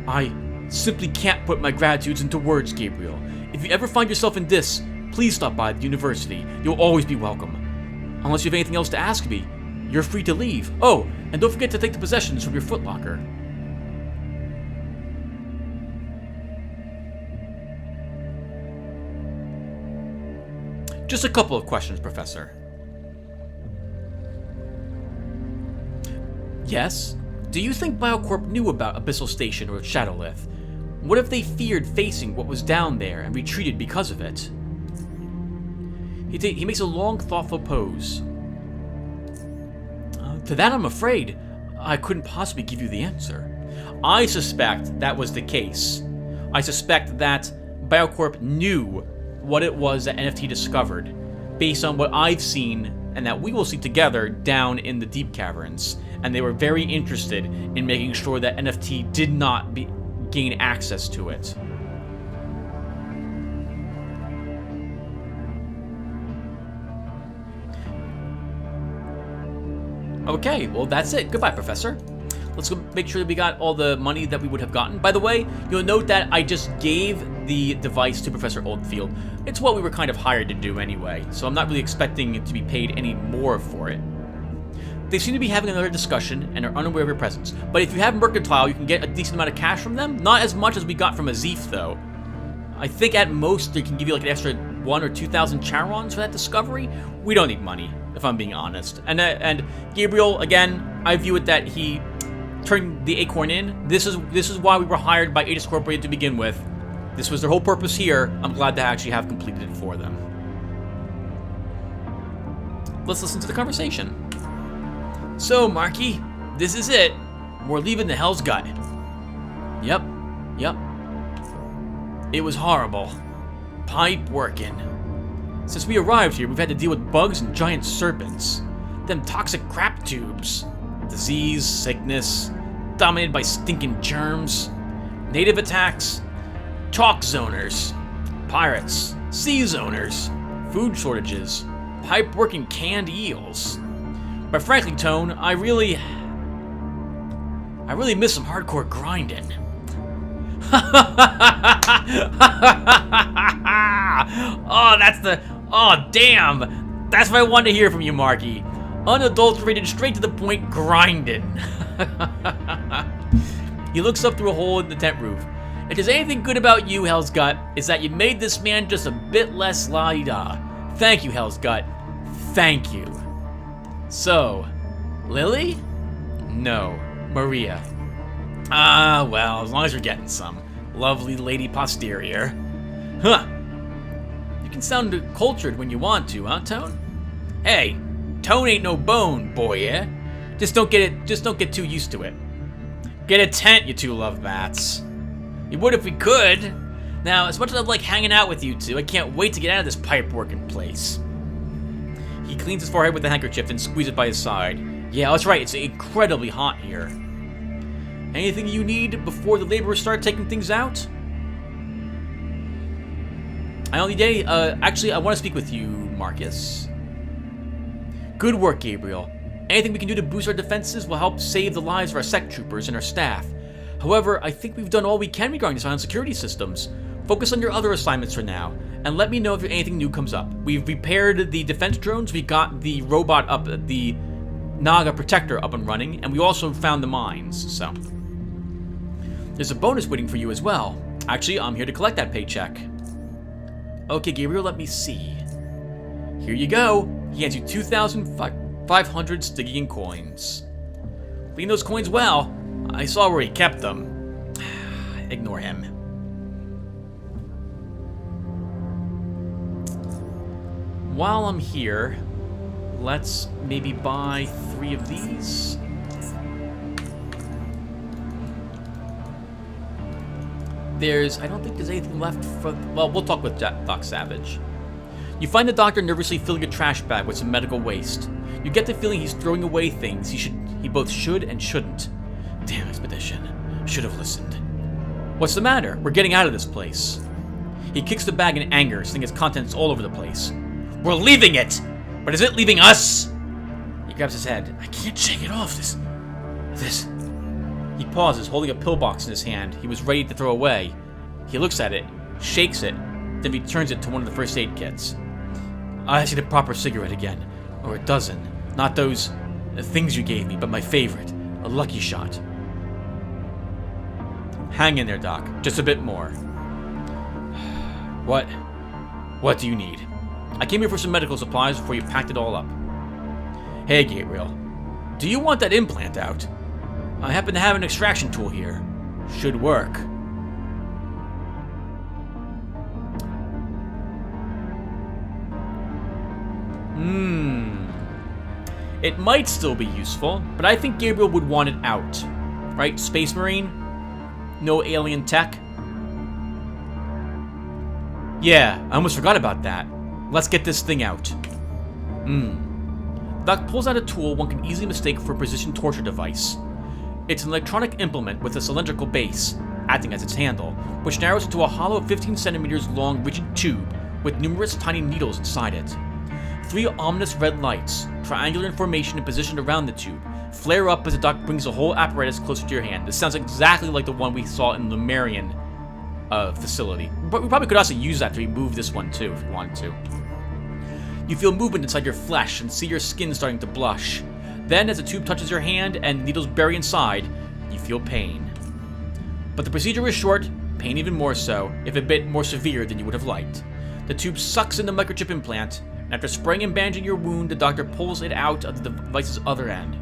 I simply can't put my gratitudes into words, Gabriel. If you ever find yourself in this, please stop by the university. You'll always be welcome. Unless you have anything else to ask me, you're free to leave. Oh, and don't forget to take the possessions from your footlocker. Just a couple of questions, Professor. Yes? Do you think BioCorp knew about Abyssal Station or Shadowlith? What if they feared facing what was down there and retreated because of it? He makes a long, thoughtful pose. To that, I'm afraid I couldn't possibly give you the answer. I suspect that was the case. I suspect that BioCorp knew what it was that NFT discovered, based on what I've seen and that we will see together down in the deep caverns, and they were very interested in making sure that NFT did not gain access to it. Okay, well that's it. Goodbye, Professor. Let's go make sure that we got all the money that we would have gotten. By the way, you'll note that I just gave the device to Professor Oldfield. It's what we were kind of hired to do anyway, so I'm not really expecting to be paid any more for it. They seem to be having another discussion and are unaware of your presence. But if you have Mercantile, you can get a decent amount of cash from them. Not as much as we got from Azif, though. I think at most they can give you like an extra 1,000 or 2,000 charons for that discovery. We don't need money, if I'm being honest. And Gabriel, again, I view it that he turned the Acorn in. This is why we were hired by Aegis Corporation to begin with. This was their whole purpose here. I'm glad to actually have completed it for them. Let's listen to the conversation. So, Marky, this is it. We're leaving the Hell's Gut. Yep. It was horrible. Pipe working. Since we arrived here, we've had to deal with bugs and giant serpents. Them toxic crap tubes. Disease, sickness, dominated by stinking germs. Native attacks. Chalk zoners. Pirates. Sea zoners. Food shortages. Pipe working canned eels. But frankly, Tone, I really miss some hardcore grinding. Oh, damn! That's what I wanted to hear from you, Marky. Unadulterated, straight to the point grinding. He looks up through a hole in the tent roof. If there's anything good about you, Hell's Gut, is that you made this man just a bit less la-di-da. Thank you, Hell's Gut. Thank you. So, Lily? No, Maria. Well, as long as you're getting some. Lovely lady posterior. Huh. You can sound cultured when you want to, huh, Tone? Hey, Tone ain't no bone, boy, yeah? Just don't get too used to it. Get a tent, you two love bats. You would if we could. Now, as much as I like hanging out with you two, I can't wait to get out of this pipe working place. He cleans his forehead with a handkerchief and squeezes it by his side. Yeah, that's right, it's incredibly hot here. Anything you need before the laborers start taking things out? Actually, I want to speak with you, Marcus. Good work, Gabriel. Anything we can do to boost our defenses will help save the lives of our sect troopers and our staff. However, I think we've done all we can regarding the silent security systems. Focus on your other assignments for now, and let me know if anything new comes up. We've repaired the defense drones, we got the robot up, the Naga protector up and running, and we also found the mines, so. There's a bonus waiting for you as well. Actually, I'm here to collect that paycheck. Okay, Gabriel, let me see. Here you go. He hands you 2,500 Stygian coins. Clean those coins well. I saw where he kept them. Ignore him. While I'm here, let's maybe buy 3 of these. I don't think there's anything left for, well, we'll talk with Doc Savage. You find the doctor nervously filling a trash bag with some medical waste. You get the feeling he's throwing away things he both should and shouldn't. Damn expedition. Should have listened. What's the matter? We're getting out of this place. He kicks the bag in anger, seeing its contents all over the place. We're leaving it! But is it leaving us? He grabs his head. I can't shake it off. This. He pauses, holding a pillbox in his hand he was ready to throw away. He looks at it, shakes it, then returns it to one of the first aid kits. I see the proper cigarette again. Or a dozen. Not those things you gave me, but my favorite. A lucky shot. Hang in there, Doc. Just a bit more. What do you need? I came here for some medical supplies before you packed it all up. Hey, Gabriel. Do you want that implant out? I happen to have an extraction tool here. Should work. It might still be useful, but I think Gabriel would want it out. Right? Space Marine? No alien tech? Yeah, I almost forgot about that. Let's get this thing out. Doc pulls out a tool one can easily mistake for a precision torture device. It's an electronic implement with a cylindrical base, acting as its handle, which narrows into a hollow 15 centimeters long rigid tube with numerous tiny needles inside it. 3 ominous red lights, triangular in formation and positioned around the tube, flare up as the doc brings the whole apparatus closer to your hand. This sounds exactly like the one we saw in the Lumerian facility. But we probably could also use that to remove this one too, if we wanted to. You feel movement inside your flesh and see your skin starting to blush. Then, as the tube touches your hand and needles bury inside, you feel pain. But the procedure is short, pain even more so, if a bit more severe than you would have liked. The tube sucks in the microchip implant, and after spraying and bandaging your wound, the doctor pulls it out of the device's other end.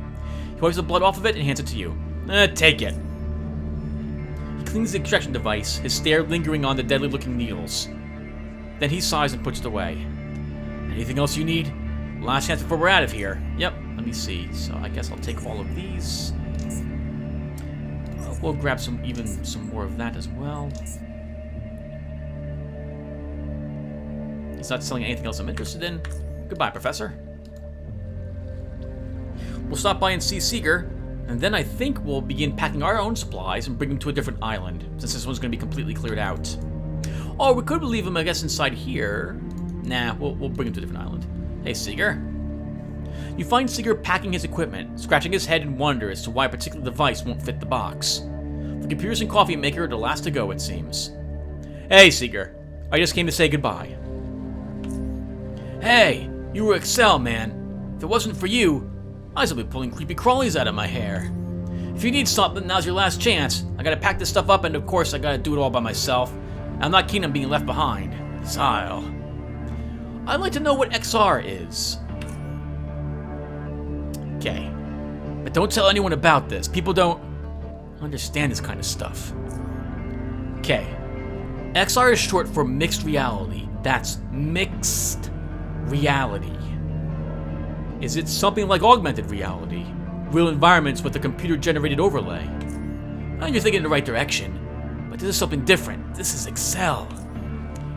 He wipes the blood off of it and hands it to you. Take it. He cleans the extraction device, his stare lingering on the deadly-looking needles. Then he sighs and puts it away. Anything else you need? Last chance before we're out of here. Yep, let me see. So I guess I'll take all of these. We'll grab some more of that as well. He's not selling anything else I'm interested in. Goodbye, Professor. We'll stop by and see Seeger, and then I think we'll begin packing our own supplies and bring them to a different island, since this one's going to be completely cleared out. Or we could leave him, I guess, inside here. Nah, we'll bring him to a different island. Hey, Seeger. You find Seeger packing his equipment, scratching his head in wonder as to why a particular device won't fit the box. The computers and coffee maker are the last to go, it seems. Hey, Seeger. I just came to say goodbye. Hey, you were Excel, man. If it wasn't for you, I'd still be pulling creepy crawlies out of my hair. If you need something, now's your last chance. I gotta pack this stuff up, and of course I gotta do it all by myself. I'm not keen on being left behind. Zyle. I'd like to know what XR is. Okay. But don't tell anyone about this. People don't understand this kind of stuff. Okay. XR is short for mixed reality. That's mixed reality. Is it something like augmented reality? Real environments with a computer-generated overlay? Well, you're thinking in the right direction. But this is something different. This is Excel.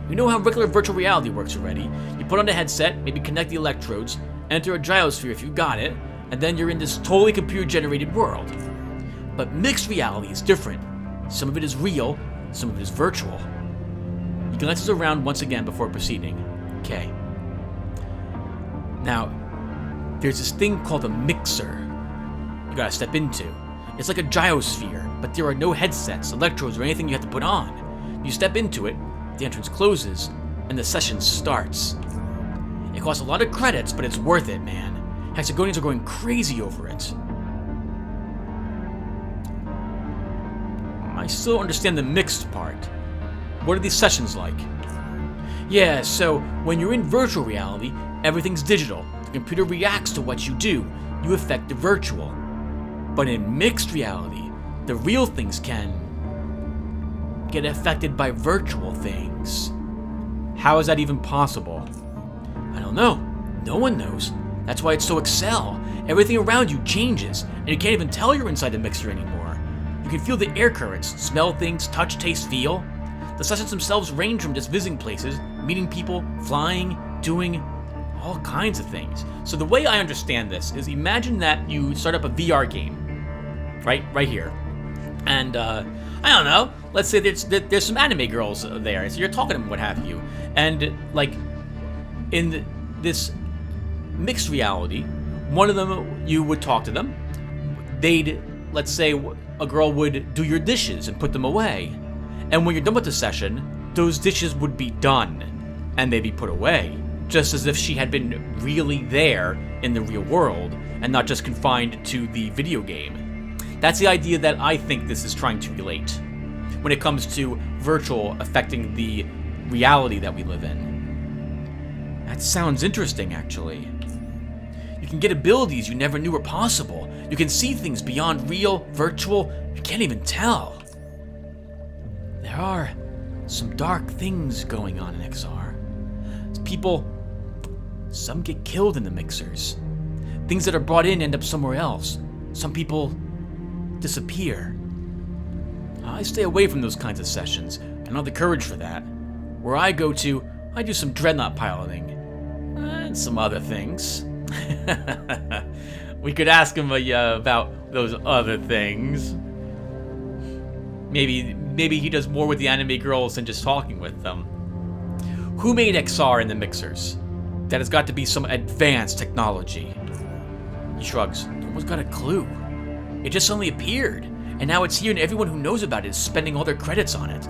You know how regular virtual reality works already. You put on a headset, maybe connect the electrodes, enter a gyrosphere if you got it, and then you're in this totally computer-generated world. But mixed reality is different. Some of it is real, some of it is virtual. He glances around once again before proceeding. Okay. Now, there's this thing called a mixer you gotta step into. It's like a gyrosphere, but there are no headsets, electrodes, or anything you have to put on. You step into it, the entrance closes, and the session starts. It costs a lot of credits, but it's worth it, man. Hexagonians are going crazy over it. I still don't understand the mixed part. What are these sessions like? Yeah, so when you're in virtual reality, everything's digital. The computer reacts to what you do. You affect the virtual. But in mixed reality, the real things can get affected by virtual things. How is that even possible? I don't know. No one knows. That's why it's so Excel. Everything around you changes, and you can't even tell you're inside the mixer anymore. You can feel the air currents, smell things, touch, taste, feel. The sessions themselves range from just visiting places, meeting people, flying, doing all kinds of things. So the way I understand this is, imagine that you start up a VR game, right here, and I don't know. Let's say there's some anime girls there, so you're talking to them, what have you, and like in this mixed reality, one of them you would talk to them. They'd, let's say, a girl would do your dishes and put them away. And when you're done with the session, those dishes would be done, and they'd be put away, just as if she had been really there in the real world, and not just confined to the video game. That's the idea that I think this is trying to relate, when it comes to virtual affecting the reality that we live in. That sounds interesting, actually. You can get abilities you never knew were possible. You can see things beyond real, virtual, you can't even tell. There are some dark things going on in XR. People, some get killed in the mixers. Things that are brought in end up somewhere else. Some people disappear. I stay away from those kinds of sessions. I don't have the courage for that. Where I go to, I do some dreadnought piloting. And some other things. We could ask him about those other things. Maybe he does more with the anime girls than just talking with them. Who made XR in the mixers? That has got to be some advanced technology. He shrugs. No one's got a clue. It just suddenly appeared, and now it's here, and everyone who knows about it is spending all their credits on it.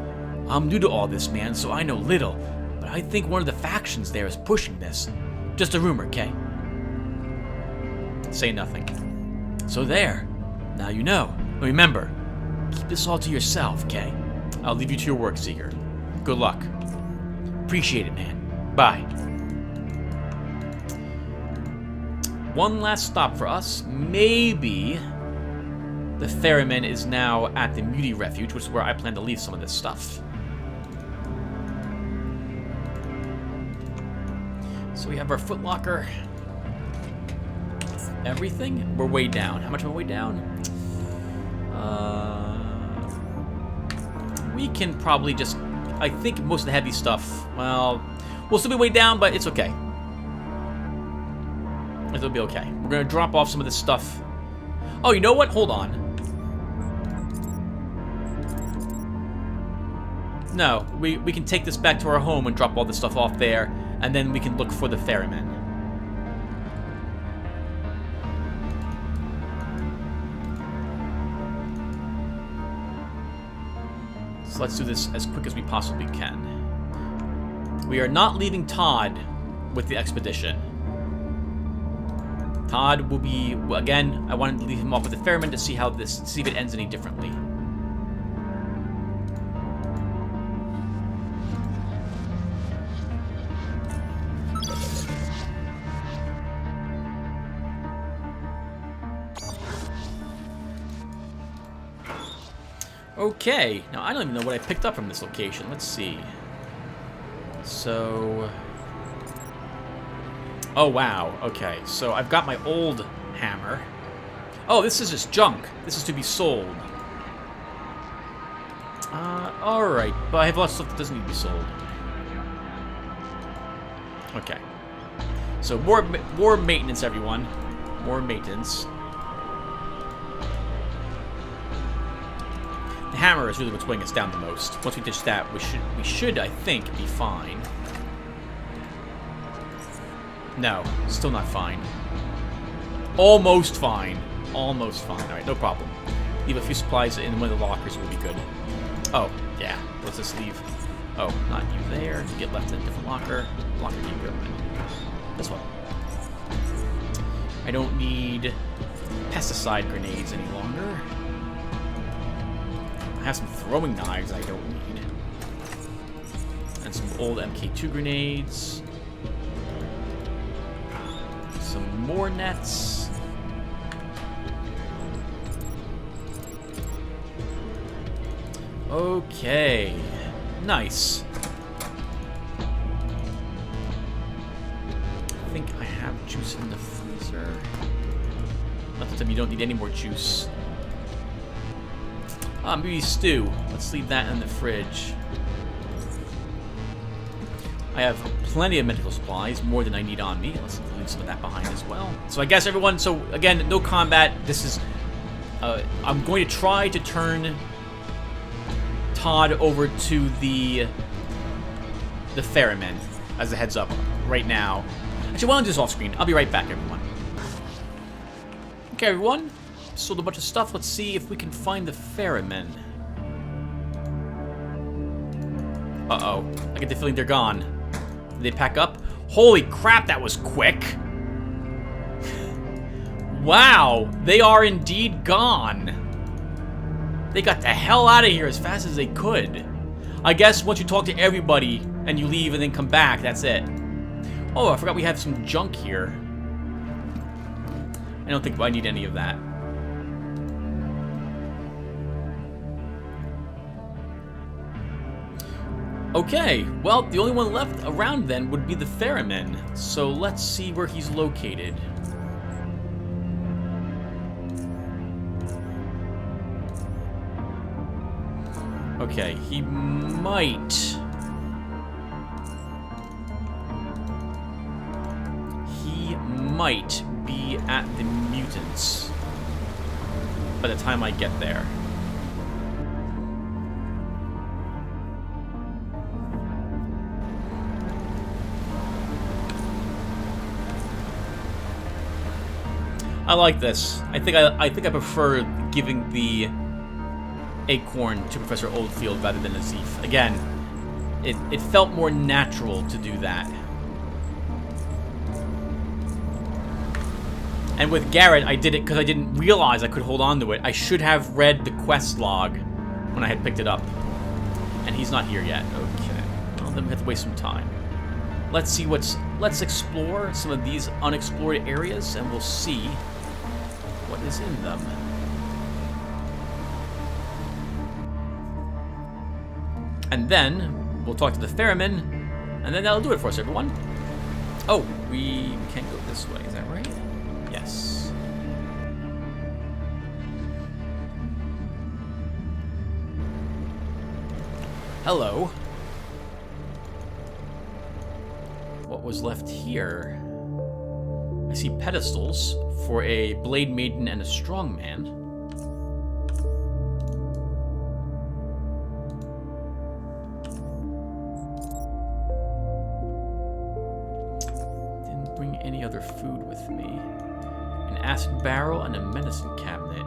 I'm new to all this, man, so I know little, but I think one of the factions there is pushing this. Just a rumor, okay? Say nothing. So there. Now you know. Remember, keep this all to yourself, okay? I'll leave you to your work, Seeker. Good luck. Appreciate it, man. Bye. One last stop for us. Maybe the ferryman is now at the Muty Refuge, which is where I plan to leave some of this stuff. So we have our footlocker. Everything? We're way down. How much am I way down? We can probably just... I think most of the heavy stuff... Well, we'll still be way down, but it's okay. It'll be okay. We're going to drop off some of this stuff. Oh, you know what? Hold on. No, we can take this back to our home and drop all this stuff off there, and then we can look for the ferryman. So let's do this as quick as we possibly can. We are not leaving Todd with the expedition. Todd will be, well, again, I wanted to leave him off with the ferryman to see if it ends any differently. Okay, now I don't even know what I picked up from this location. Let's see. So... Oh, wow. Okay, so I've got my old hammer. Oh, this is just junk. This is to be sold. Alright, but I have lots of stuff that doesn't need to be sold. Okay. So more maintenance, everyone. More maintenance. The hammer is really what's weighing us down the most. Once we ditch that, we should, I think, be fine. No, still not fine. Almost fine. Almost fine. Alright, no problem. Leave a few supplies in one of the lockers will be good. Oh, yeah. Let's just leave. Oh, not you there. You get left in a different locker. Locker the equipment. This one. I don't need pesticide grenades any longer. I have some throwing knives I don't need. And some old MK2 grenades. Some more nets. Okay. Nice. I think I have juice in the freezer. Not to tell me you don't need any more juice. Maybe stew. Let's leave that in the fridge. I have plenty of medical supplies, more than I need on me. Let's leave some of that behind as well. So I guess everyone, so again, no combat. This is, I'm going to try to turn Todd over to the ferryman as a heads up right now. Actually, why don't I do this off screen? I'll be right back, everyone. Okay, everyone. Sold a bunch of stuff. Let's see if we can find the ferryman. Uh-oh. I get the feeling they're gone. Did they pack up? Holy crap, that was quick. Wow, they are indeed gone. They got the hell out of here as fast as they could. I guess once you talk to everybody and you leave and then come back, that's it. Oh, I forgot we have some junk here. I don't think I need any of that. Okay, well, the only one left around then would be the ferryman. So let's see where he's located. Okay, he might be at the mutants by the time I get there. I like this. I think I prefer giving the Acorn to Professor Oldfield rather than Azif. Again, it felt more natural to do that. And with Garrett, I did it because I didn't realize I could hold on to it. I should have read the quest log when I had picked it up. And he's not here yet. Okay. Well, then we have to waste some time. Let's see let's explore some of these unexplored areas, and we'll see what is in them. And then we'll talk to the ferryman, and then that'll do it for us, everyone. Oh, we can't go this way, is that right? Yes. Hello. What was left here? I see pedestals for a blade maiden and a strong man. Didn't bring any other food with me. An acid barrel and a medicine cabinet.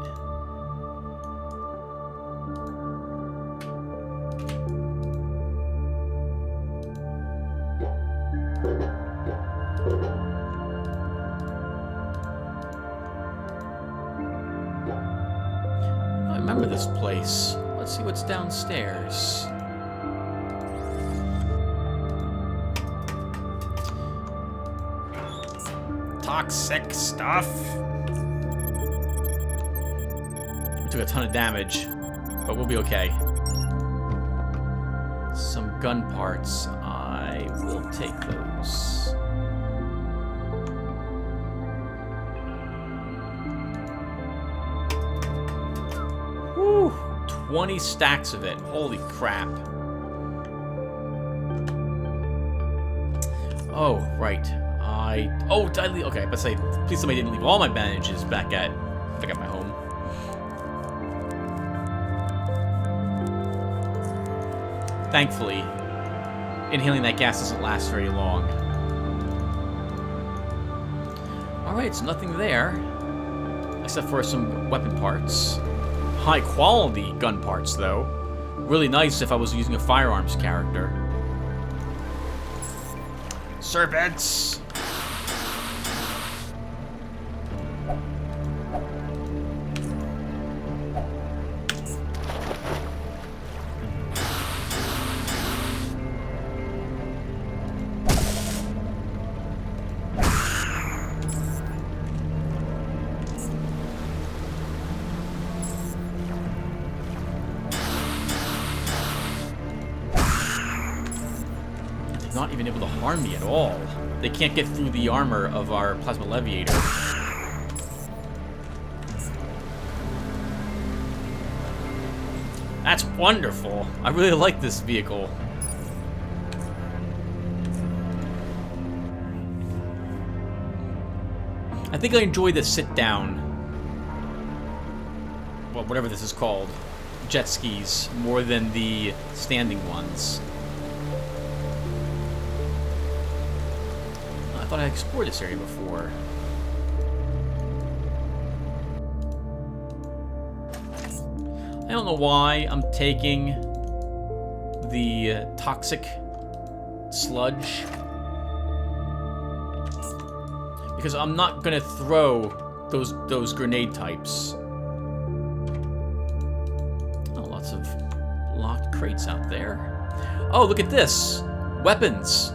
I remember this place. Let's see what's downstairs. Toxic stuff. We took a ton of damage, but we'll be okay. Some gun parts. I will take those. Whew, 20 stacks of it. Holy crap. Oh, right. Oh, did I leave? Okay, but say, please tell me I didn't leave all my bandages back at my home. Thankfully, inhaling that gas doesn't last very long. Alright, so nothing there. Except for some weapon parts. High quality gun parts, though. Really nice if I was using a firearms character. Serpents! Not even able to harm me at all. They can't get through the armor of our plasma leviator. That's wonderful. I really like this vehicle. I think I enjoy the sit-down, well, whatever this is called, jet skis, more than the standing ones. I thought I explored this area before. I don't know why I'm taking the toxic sludge. Because I'm not gonna throw those grenade types. Oh, lots of locked crates out there. Oh, look at this! Weapons!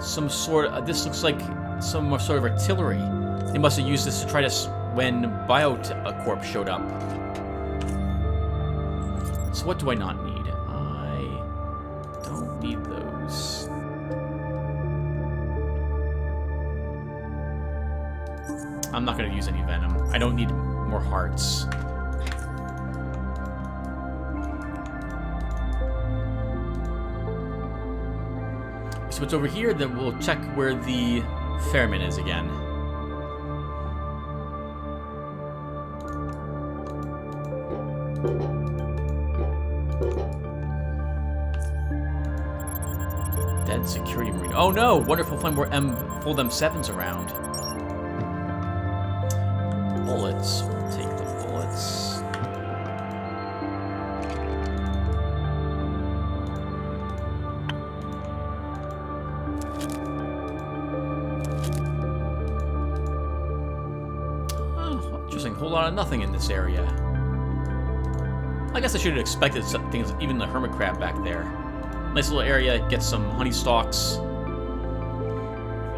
Some sort of, this looks like some sort of artillery. They must have used this to try to, when Biocorp showed up. So what do I not need? I don't need those. I'm not going to use any venom. I don't need more hearts. So it's over here, then we'll check where the ferryman is again. Dead security marine. Oh no! Wonderful find more full M7s around. Bullets. We'll take the bullets. A whole lot of nothing in this area. I guess I should have expected some things, even the hermit crab back there. Nice little area, get some honey stalks.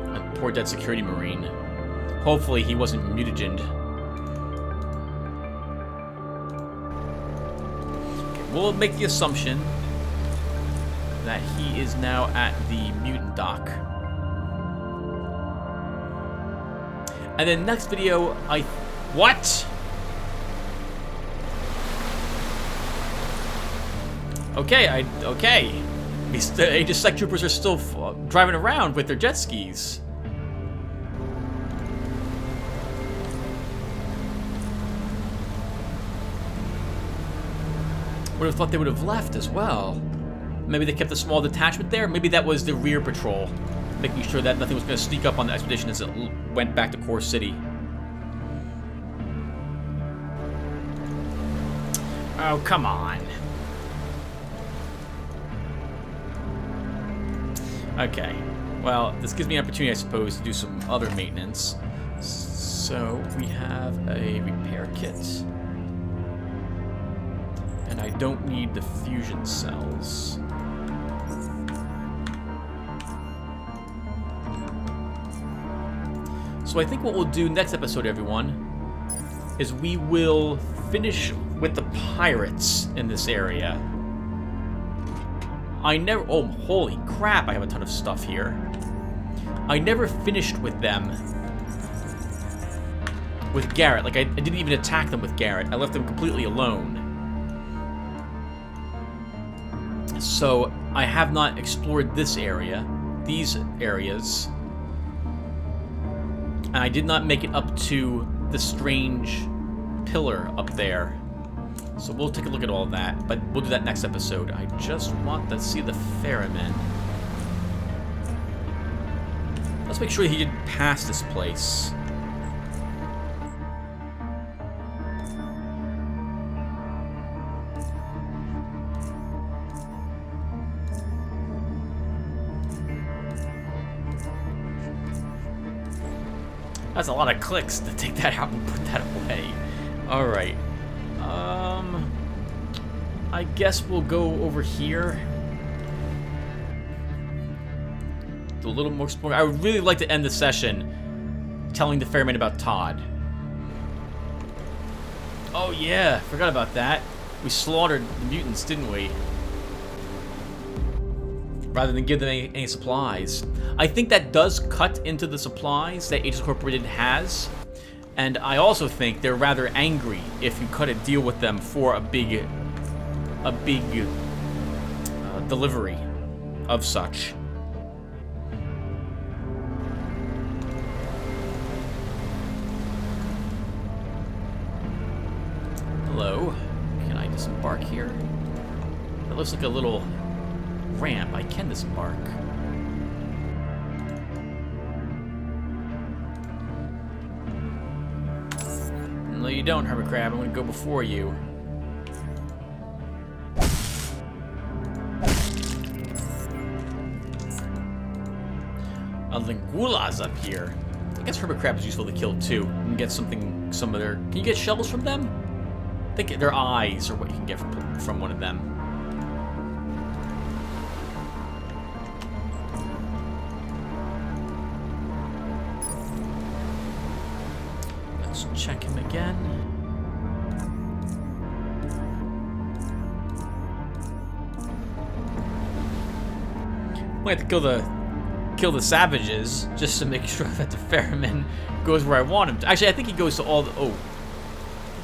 A poor dead security marine. Hopefully he wasn't mutagened. Okay, we'll make the assumption that he is now at the mutant dock. And then next video, What? Okay, okay. These Aegis Sec troopers are still driving around with their jet skis. Would have thought they would have left as well. Maybe they kept a small detachment there. Maybe that was the rear patrol, making sure that nothing was going to sneak up on the expedition as it went back to Core City. Oh, come on. Okay. Well, this gives me an opportunity, I suppose, to do some other maintenance. So, we have a repair kit. And I don't need the fusion cells. So I think what we'll do next episode, everyone, is we will finish with the pirates in this area. Oh, holy crap, I have a ton of stuff here. I never finished with them. With Garrett. Like, I didn't even attack them with Garrett. I left them completely alone. So, I have not explored this area. These areas. And I did not make it up to the strange pillar up there. So we'll take a look at all that, but we'll do that next episode. I just want to see the ferryman. Let's make sure he didn't pass this place. That's a lot of clicks to take that out and put that away. Alright. I guess we'll go over here. Do a little more exploring. I would really like to end the session telling the ferryman about Todd. Oh yeah, forgot about that. We slaughtered the mutants, didn't we? Rather than give them any supplies. I think that does cut into the supplies that Aegis Incorporated has. And I also think they're rather angry if you cut a deal with them for a big delivery of such. Hello. Can I disembark here? That looks like a little ramp. I can disembark. No, you don't, Hermit Crab. I'm going to go before you. A Lingula's up here. I guess Hermit Crab is useful to kill too. You can get some of their... Can you get shovels from them? I think their eyes are what you can get from one of them. Let's check him again. We have to kill the savages just to make sure that the ferryman goes where I want him to. Actually, I think he goes to all the... Oh.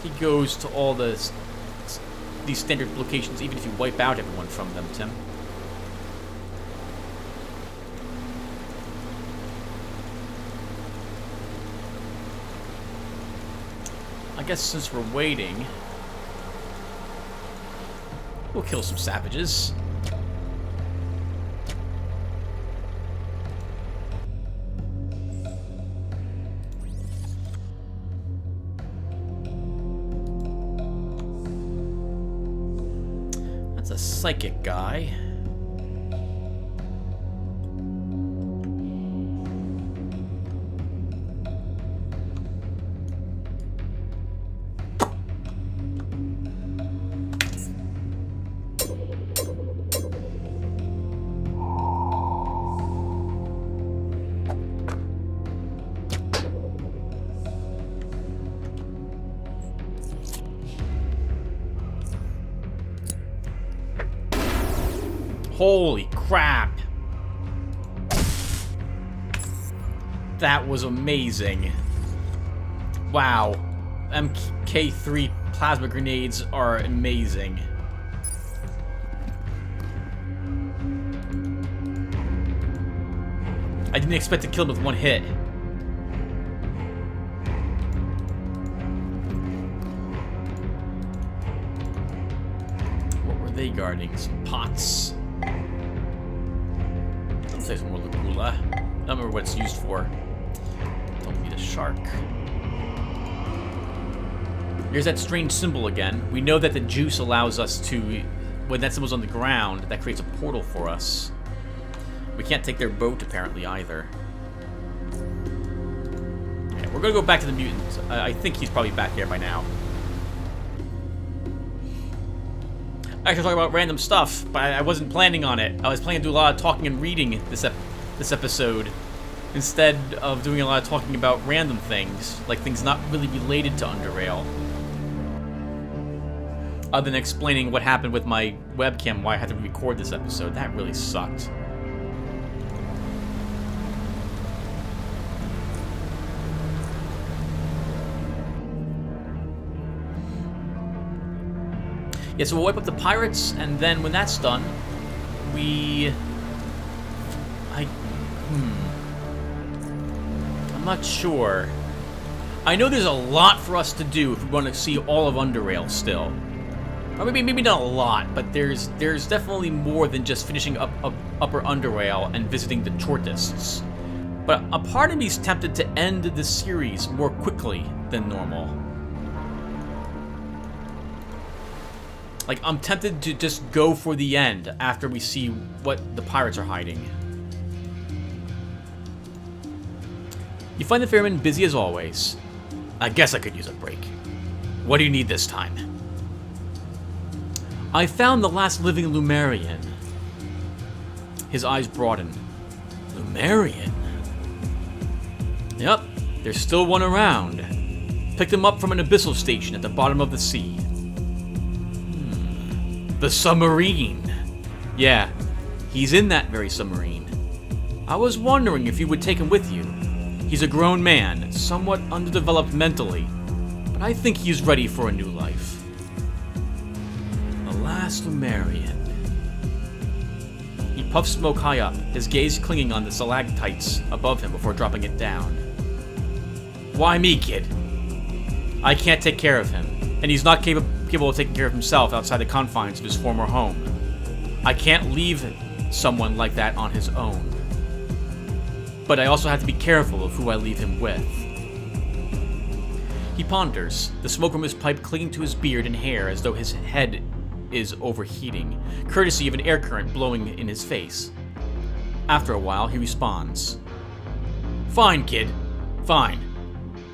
He goes to all these standard locations, even if you wipe out everyone from them, Tim. I guess since we're waiting, we'll kill some savages. That's a psychic guy. Holy crap! That was amazing. Wow. MK3 plasma grenades are amazing. I didn't expect to kill him with one hit. What were they guarding? Some pots. Let's say some more Lagula. I don't remember what it's used for. Don't need a shark. Here's that strange symbol again. We know that the juice allows us to... When that symbol's on the ground, that creates a portal for us. We can't take their boat, apparently, either. Okay, we're gonna go back to the mutant. I think he's probably back here by now. I could talk about random stuff, but I wasn't planning on it. I was planning to do a lot of talking and reading this episode, instead of doing a lot of talking about random things, like things not really related to Underrail. Other than explaining what happened with my webcam, why I had to record this episode. That really sucked. Yeah, so we'll wipe up the pirates, and then when that's done, I'm I'm not sure. I know there's a lot for us to do if we want to see all of Underrail still. Or maybe not a lot, but there's definitely more than just finishing up Upper Underrail and visiting the Tortists. But a part of me is tempted to end the series more quickly than normal. Like, I'm tempted to just go for the end after we see what the pirates are hiding. You find the ferryman busy as always. I guess I could use a break. What do you need this time? I found the last living Lotaeri. His eyes broaden. Lotaeri? Yep, there's still one around. Picked him up from an abyssal station at the bottom of the sea. The submarine. Yeah, he's in that very submarine. I was wondering if you would take him with you. He's a grown man, somewhat underdeveloped mentally, but I think he's ready for a new life. The last Lotaeri. He puffs smoke high up, his gaze clinging on the stalactites above him before dropping it down. Why me, kid? I can't take care of him, and he's not capable of taking care of himself outside the confines of his former home. I can't leave someone like that on his own. But I also have to be careful of who I leave him with. He ponders, the smoke from his pipe clinging to his beard and hair as though his head is overheating, courtesy of an air current blowing in his face. After a while, he responds. Fine, kid. Fine.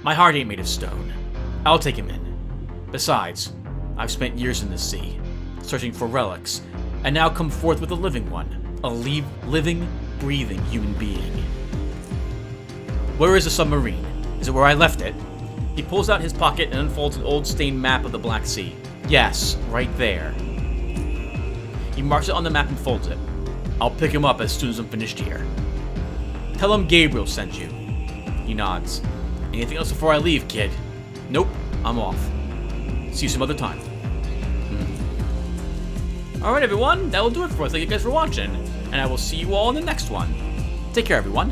My heart ain't made of stone. I'll take him in. Besides, I've spent years in the sea, searching for relics, and now come forth with a living one. A living, breathing human being. Where is the submarine? Is it where I left it? He pulls out his pocket and unfolds an old stained map of the Black Sea. Yes, right there. He marks it on the map and folds it. I'll pick him up as soon as I'm finished here. Tell him Gabriel sent you. He nods. Anything else before I leave, kid? Nope, I'm off. See you some other time. Alright everyone, that will do it for us. Thank you guys for watching, and I will see you all in the next one. Take care everyone.